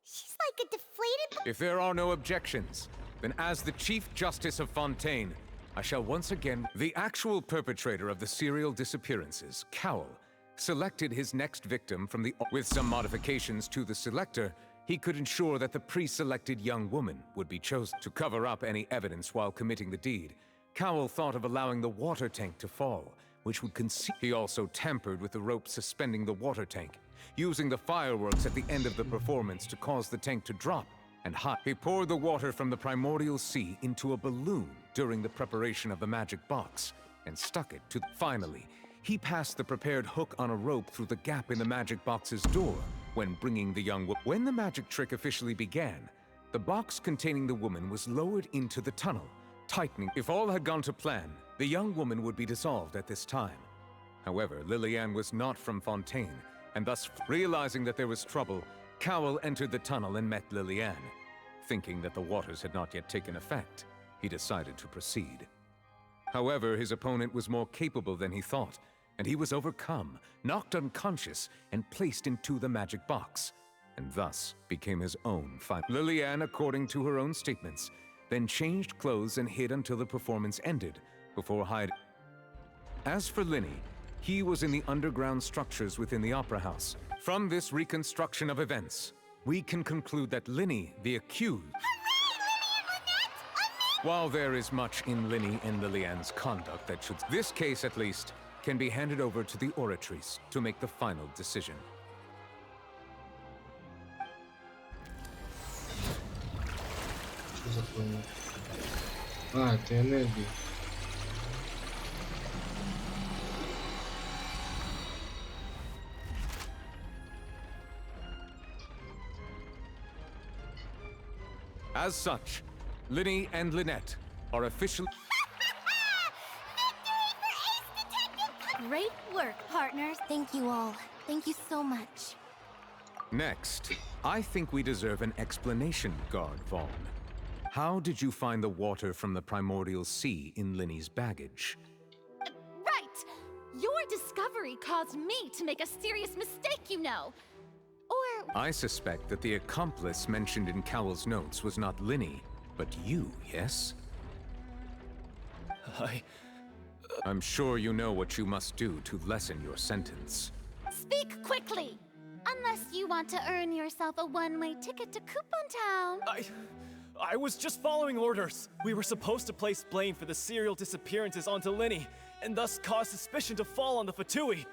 She's like a deflated... If there are no objections, then as the Chief Justice of Fontaine, I shall once again... The actual perpetrator of the serial disappearances, Cowell, selected his next victim from the... With some modifications to the selector, he could ensure that the pre-selected young woman would be chosen. To cover up any evidence while committing the deed, Cowell thought of allowing the water tank to fall, which would conceal... He also tampered with the rope suspending the water tank, using the fireworks at the end of the performance to cause the tank to drop and hide. He poured the water from the primordial sea into a balloon during the preparation of the magic box and stuck it to... Finally, he passed the prepared hook on a rope through the gap in the magic box's door when bringing the young woman. When the magic trick officially began, the box containing the woman was lowered into the tunnel, tightening. If all had gone to plan, the young woman would be dissolved at this time. However, Lillian was not from Fontaine, and thus, realizing that there was trouble, Cowell entered the tunnel and met Lillian. Thinking that the waters had not yet taken effect, he decided to proceed. However, his opponent was more capable than he thought, and he was overcome, knocked unconscious, and placed into the magic box, and thus became his own fight. Lillian, according to her own statements, then changed clothes and hid until the performance ended, before hiding. As for Linny, he was in the underground structures within the Opera House. From this reconstruction of events, we can conclude that Linny, the accused... While there is much in Linny and Lillian's conduct that should... This case, at least, can be handed over to the Oratrice to make the final decision. Что за хуйня? А, это энергия. As such, Linny and Lynette are officially... Great work, partners. Thank you all. Thank you so much. Next, I think we deserve an explanation, Guard Vaughn. How did you find the water from the primordial sea in Linny's baggage? Right! Your discovery caused me to make a serious mistake, you know. Or... I suspect that the accomplice mentioned in Cowell's notes was not Linny, but you, yes? I'm sure you know what you must do to lessen your sentence. Speak quickly! Unless you want to earn yourself a one-way ticket to Coupon Town. I was just following orders. We were supposed to place blame for the serial disappearances onto Linny, and thus cause suspicion to fall on the Fatui.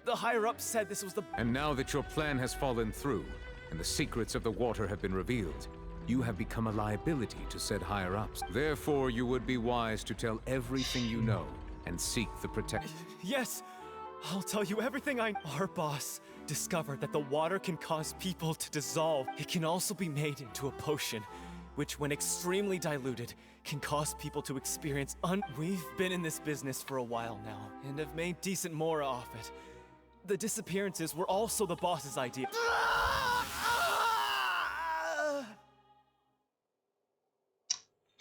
The higher-ups said this was the... And now that your plan has fallen through, and the secrets of the water have been revealed, you have become a liability to said higher-ups. Therefore, you would be wise to tell everything you know, and seek the protection. Yes! I'll tell you everything I... Our boss discovered that the water can cause people to dissolve. It can also be made into a potion, which when extremely diluted, can cause people to experience We've been in this business for a while now, and have made decent more off it. The disappearances were also the boss's idea.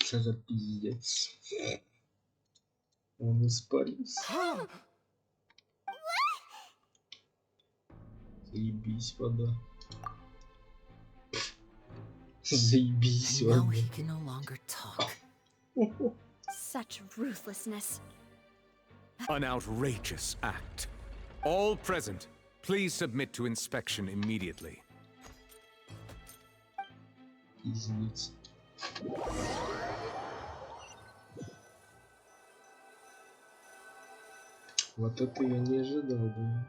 Что за пиздец? Он испарился. Заебись, вода. Заебись, And now вода. he can no longer talk. Such ruthlessness. An outrageous act. All present, please submit to inspection immediately. Пиздец. Вот это я не ожидал, да.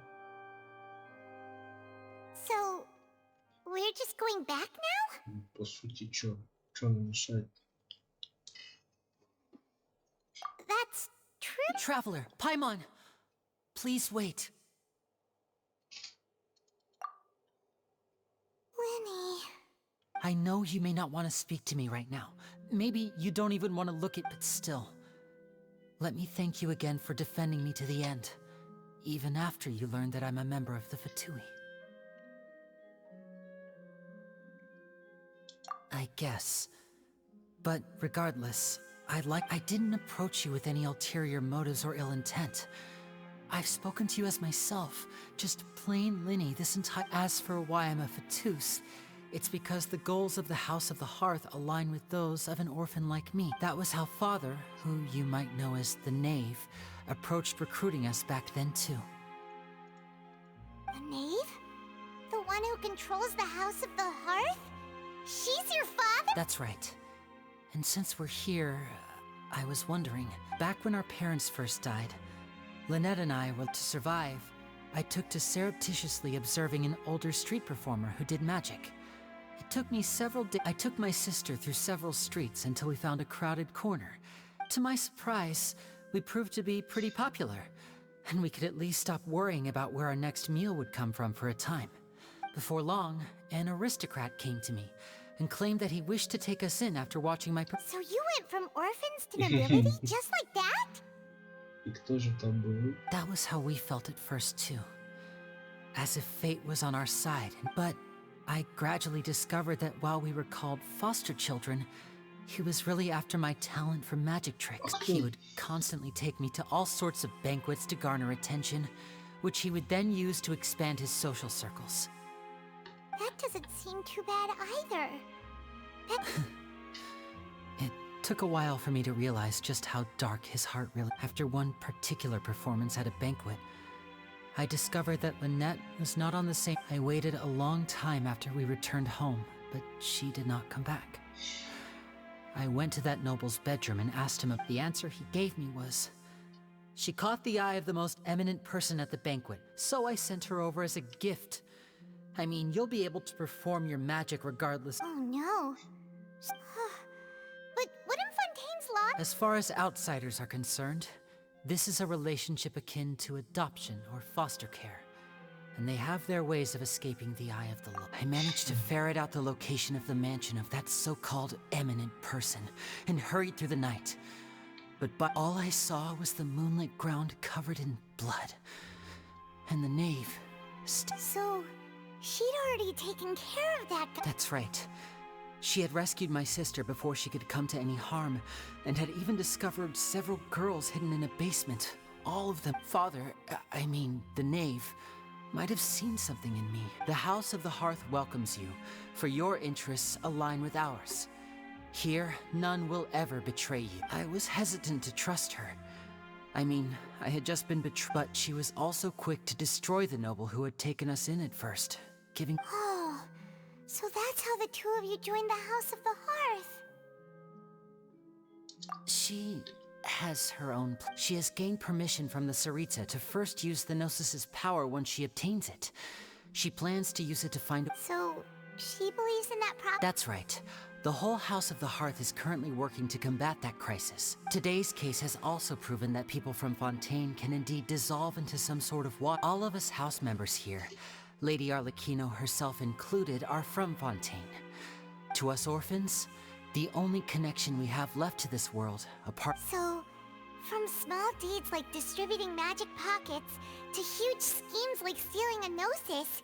So, we're just going back now? По сути, чё нам мешает? That's true. Traveler, Paimon, please wait. Lenny. I know you may not want to speak to me right now. Maybe you don't even want to look at, but still. Let me thank you again for defending me to the end, even after you learned that I'm a member of the Fatui. I guess. But regardless, I didn't approach you with any ulterior motives or ill intent. I've spoken to you as myself, just plain Linny this entire— As for why I'm a Fatus, it's because the goals of the House of the Hearth align with those of an orphan like me. That was how Father, who you might know as the Knave, approached recruiting us back then too. The Knave? The one who controls the House of the Hearth? She's your father? That's right. And since we're here, I was wondering, back when our parents first died, Lynette and I were to survive. I took to surreptitiously observing an older street performer who did magic. It took me several days. I took my sister through several streets until we found a crowded corner. To my surprise, we proved to be pretty popular, and we could at least stop worrying about where our next meal would come from for a time. Before long, an aristocrat came to me and claimed that he wished to take us in after watching my— So you went from orphans to nobility just like that? И кто же там был? That was how we felt at first too. As if fate was on our side. But I gradually discovered that while we were called foster children, he was really after my talent for magic tricks. He would constantly take me to all sorts of banquets to garner attention, which he would then use to expand his social circles. That doesn't seem too bad either. It took a while for me to realize just how dark his heart really— After one particular performance at a banquet, I discovered that Lynette was not on the same— I waited a long time after we returned home, but she did not come back. I went to that noble's bedroom and asked him. The answer he gave me was, she caught the eye of the most eminent person at the banquet, so I sent her over as a gift. I mean, you'll be able to perform your magic regardless. Oh no. But wouldn't Fontaine's law— As far as outsiders are concerned, this is a relationship akin to adoption or foster care, and they have their ways of escaping the eye of the law. I managed to ferret out the location of the mansion of that so-called eminent person and hurried through the night. But all I saw was the moonlit ground covered in blood, and the knave. So, she'd already taken care of that guy. That's right. She had rescued my sister before she could come to any harm, and had even discovered several girls hidden in a basement. All of them. Father, I mean, the knave, might have seen something in me. The House of the Hearth welcomes you, for your interests align with ours. Here, none will ever betray you. I was hesitant to trust her. I mean, I had just been betrayed, but she was also quick to destroy the noble who had taken us in at first, giving— Oh, so that's how the two of you joined the House of the Hearth. She has her own she has gained permission from the Tsaritsa to first use the Gnosis's power once she obtains it. She plans to use it to find— So, she believes in that problem? That's right. The whole House of the Hearth is currently working to combat that crisis. Today's case has also proven that people from Fontaine can indeed dissolve into some sort of water. All of us house members here, Lady Arlecchino herself included, are from Fontaine. To us orphans, the only connection we have left to this world, apart— So, from small deeds like distributing magic pockets to huge schemes like stealing a Gnosis,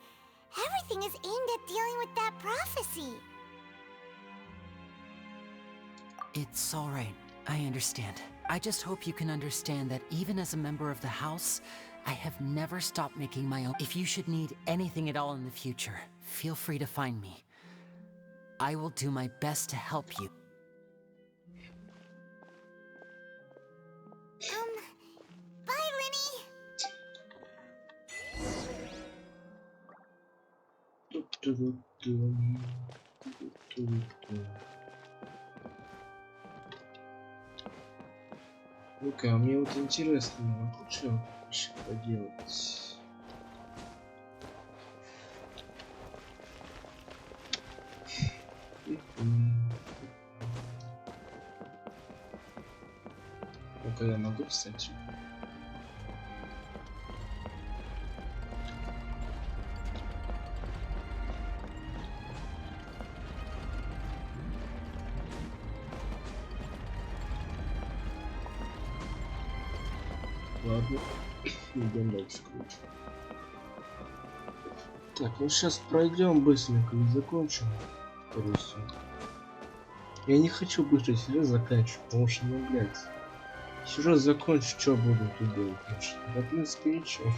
everything is aimed at dealing with that prophecy. It's all right. I understand. I just hope you can understand that even as a member of the house, I have never stopped making my own. If you should need anything at all in the future, feel free to find me. I will do my best to help you. Bye, Linny. Ну-ка, а мне вот интересно, могу что вообще поделать? Ну-ка, я могу, кстати. Ладно, идем дальше, короче. Так, ну сейчас пройдем быстренько и закончим. Скорее всего. Я не хочу быстро сюжет заканчивать, потому что, ну, блядь. Сюжет закончу, что буду тут делать? Да, в принципе, ничего.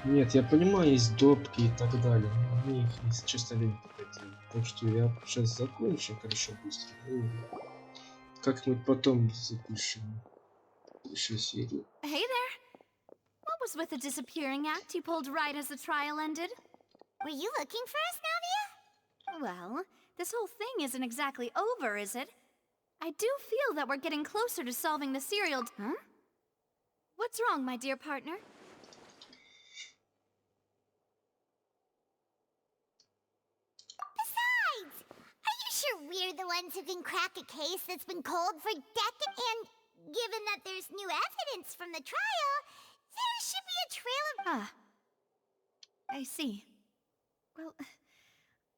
Нет, я понимаю, есть допки и так далее, но мне их, если честно, лень хотел. Так что я сейчас закончу, короче, быстро. И как-нибудь потом запишем еще серию. Hey there. What was with the disappearing act you pulled right as the trial ended? Were you looking for us, Navia? Well, this whole thing isn't exactly over, is it? I do feel that we're getting closer to solving the serial... Huh? What's wrong, my dear partner? Besides, are you sure we're the ones who can crack a case that's been cold for decades? And given that there's new evidence from the trial, there should be a trail of... Ah. I see. Well,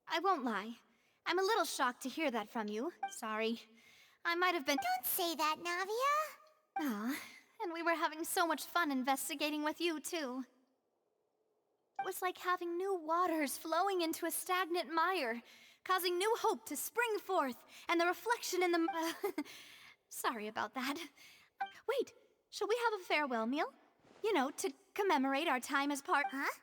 I won't lie. I'm a little shocked to hear that from you. Sorry. I might have been... Don't say that, Navia. Ah, and we were having so much fun investigating with you, too. It was like having new waters flowing into a stagnant mire, causing new hope to spring forth, and the reflection in the... Sorry about that. Wait, shall we have a farewell meal? You know, to commemorate our time as part... Huh?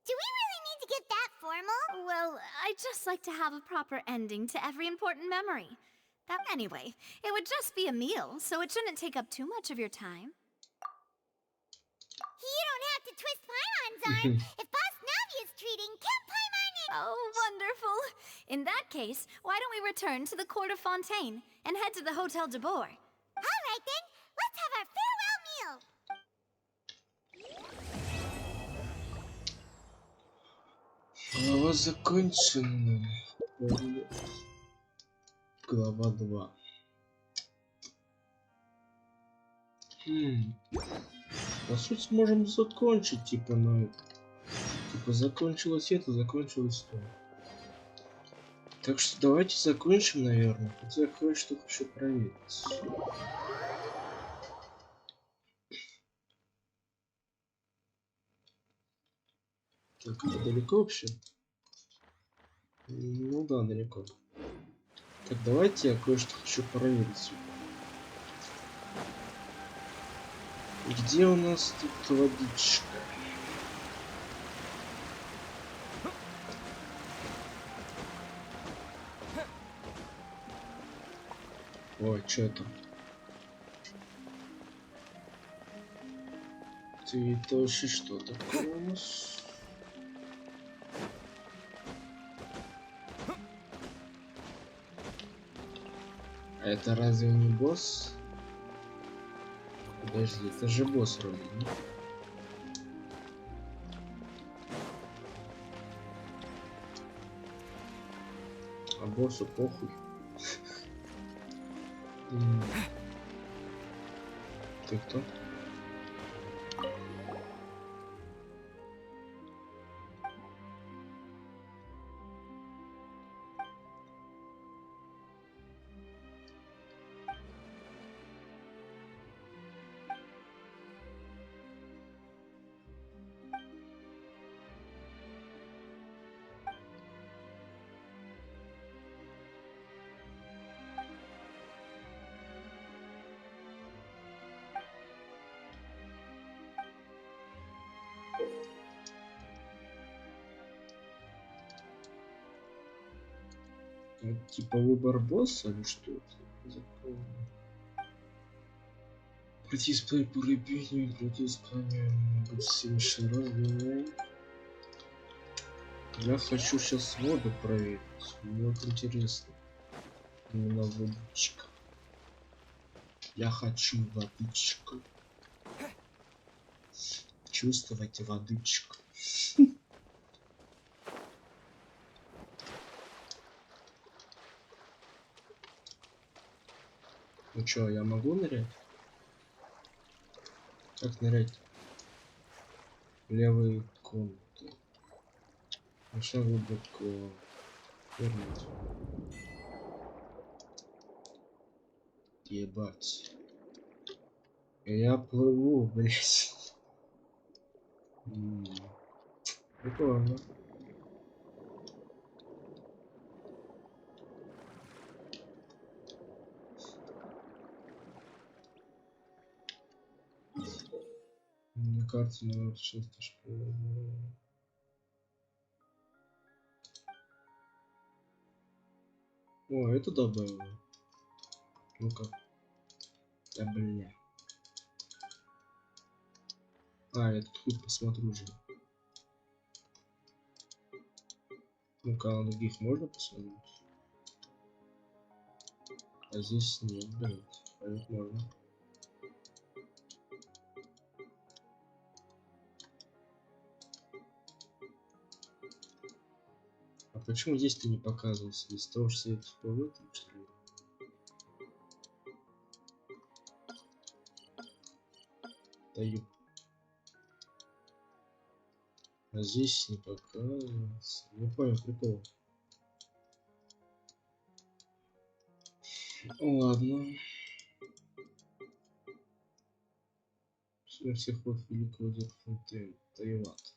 Do we really need to get that formal? Well, I'd just like to have a proper ending to every important memory. Anyway, it would just be a meal, so it shouldn't take up too much of your time. You don't have to twist Paimon's arm. If Boss Navia's treating, count Paimon in... Oh, wonderful. In that case, why don't we return to the Court of Fontaine and head to the Hotel de Boer? All right, then. Let's have our farewell meal. Глава закончена. Глава 2. По сути, можем закончить, типа, но... Типа, закончилось это, закончилось то. Так что давайте закончим, наверное. Хотя я кое-что хочу проверить. Так, это далеко вообще? Ну да, далеко. Так, давайте я кое-что хочу проверить. Где у нас тут водичка? Ой, что это? Ты это вообще что такое у нас? А это разве не босс? Подожди, это же босс вроде, не? А боссу похуй. Ты кто? Типа выбор босса или что это? Пройти испытание по рыбению, пройти испытание быть сильнейшим разве. Я хочу сейчас воду проверить. Мне вот интересно. Именно водичка. Я хочу водичку. Чувствовать водичку. Ну чё, я могу нырять? Как нырять? Левый комнаты. Очень глубоко. Вернуть. Ебать. Я плыву, блять. Прикольно. На карте на 6 школы. О, это добавило. Ну-ка. Да бля. А, я тут посмотрю же. Ну-ка, на других можно посмотреть? А здесь нет, блядь. А вот можно. А почему здесь-то не показывался? Из того, что свет всплывет, что ли? Даю. А здесь не показывается. Не понял прикол. Ладно. Всех вот великого Дерфонтейна. Таиланд.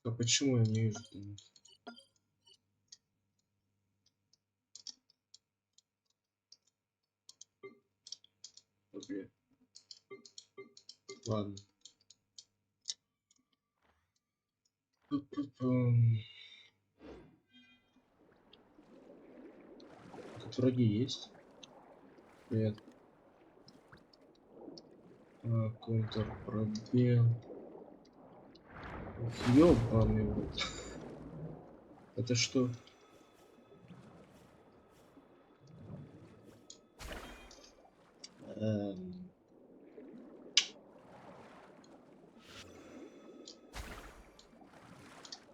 А почему я не вижу там? Блин. Ладно. Тут враги есть. Привет. Контур пробел. Ёбаный вот. Это что?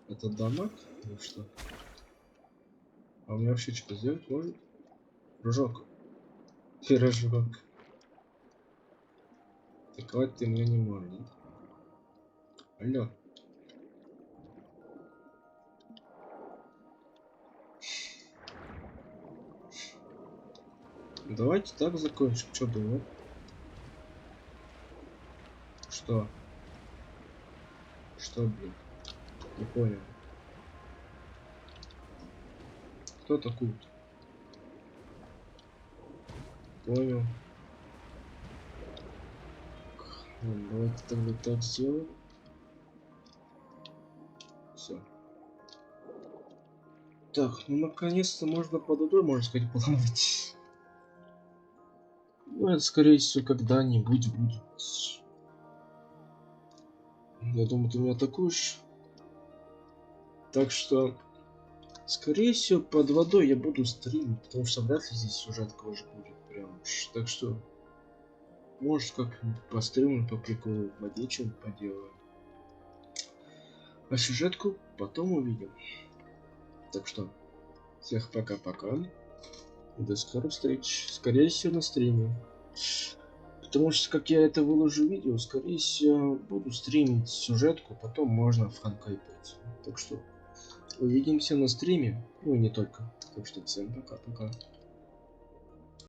Это дамаг? Ну что? А у меня вообще что сделать может? Прыжок. Пирожок. Атаковать ты меня не можешь. Алло. Давайте так закончим. Что было? Что? Что, блин? Не понял. Кто атакует? Понял. Давайте тогда так сделаем. Все. Так, ну наконец-то можно под водой, можно сказать, плавать. Ну, это, скорее всего, когда-нибудь будет. Я думаю, ты меня атакуешь. Так что, скорее всего, под водой я буду стримить, потому что вряд ли здесь сюжетка уже будет прям уж. Так что, может, как-нибудь постримим по приколу в воде что-нибудь поделаем. А сюжетку потом увидим. Так что, всех пока-пока. До скорых встреч. Скорее всего, на стриме. Потому что, как я это выложу видео, скорее всего, буду стримить сюжетку, потом можно в ханкай пойти. Так что, увидимся на стриме. Ну и не только. Так что, всем пока-пока.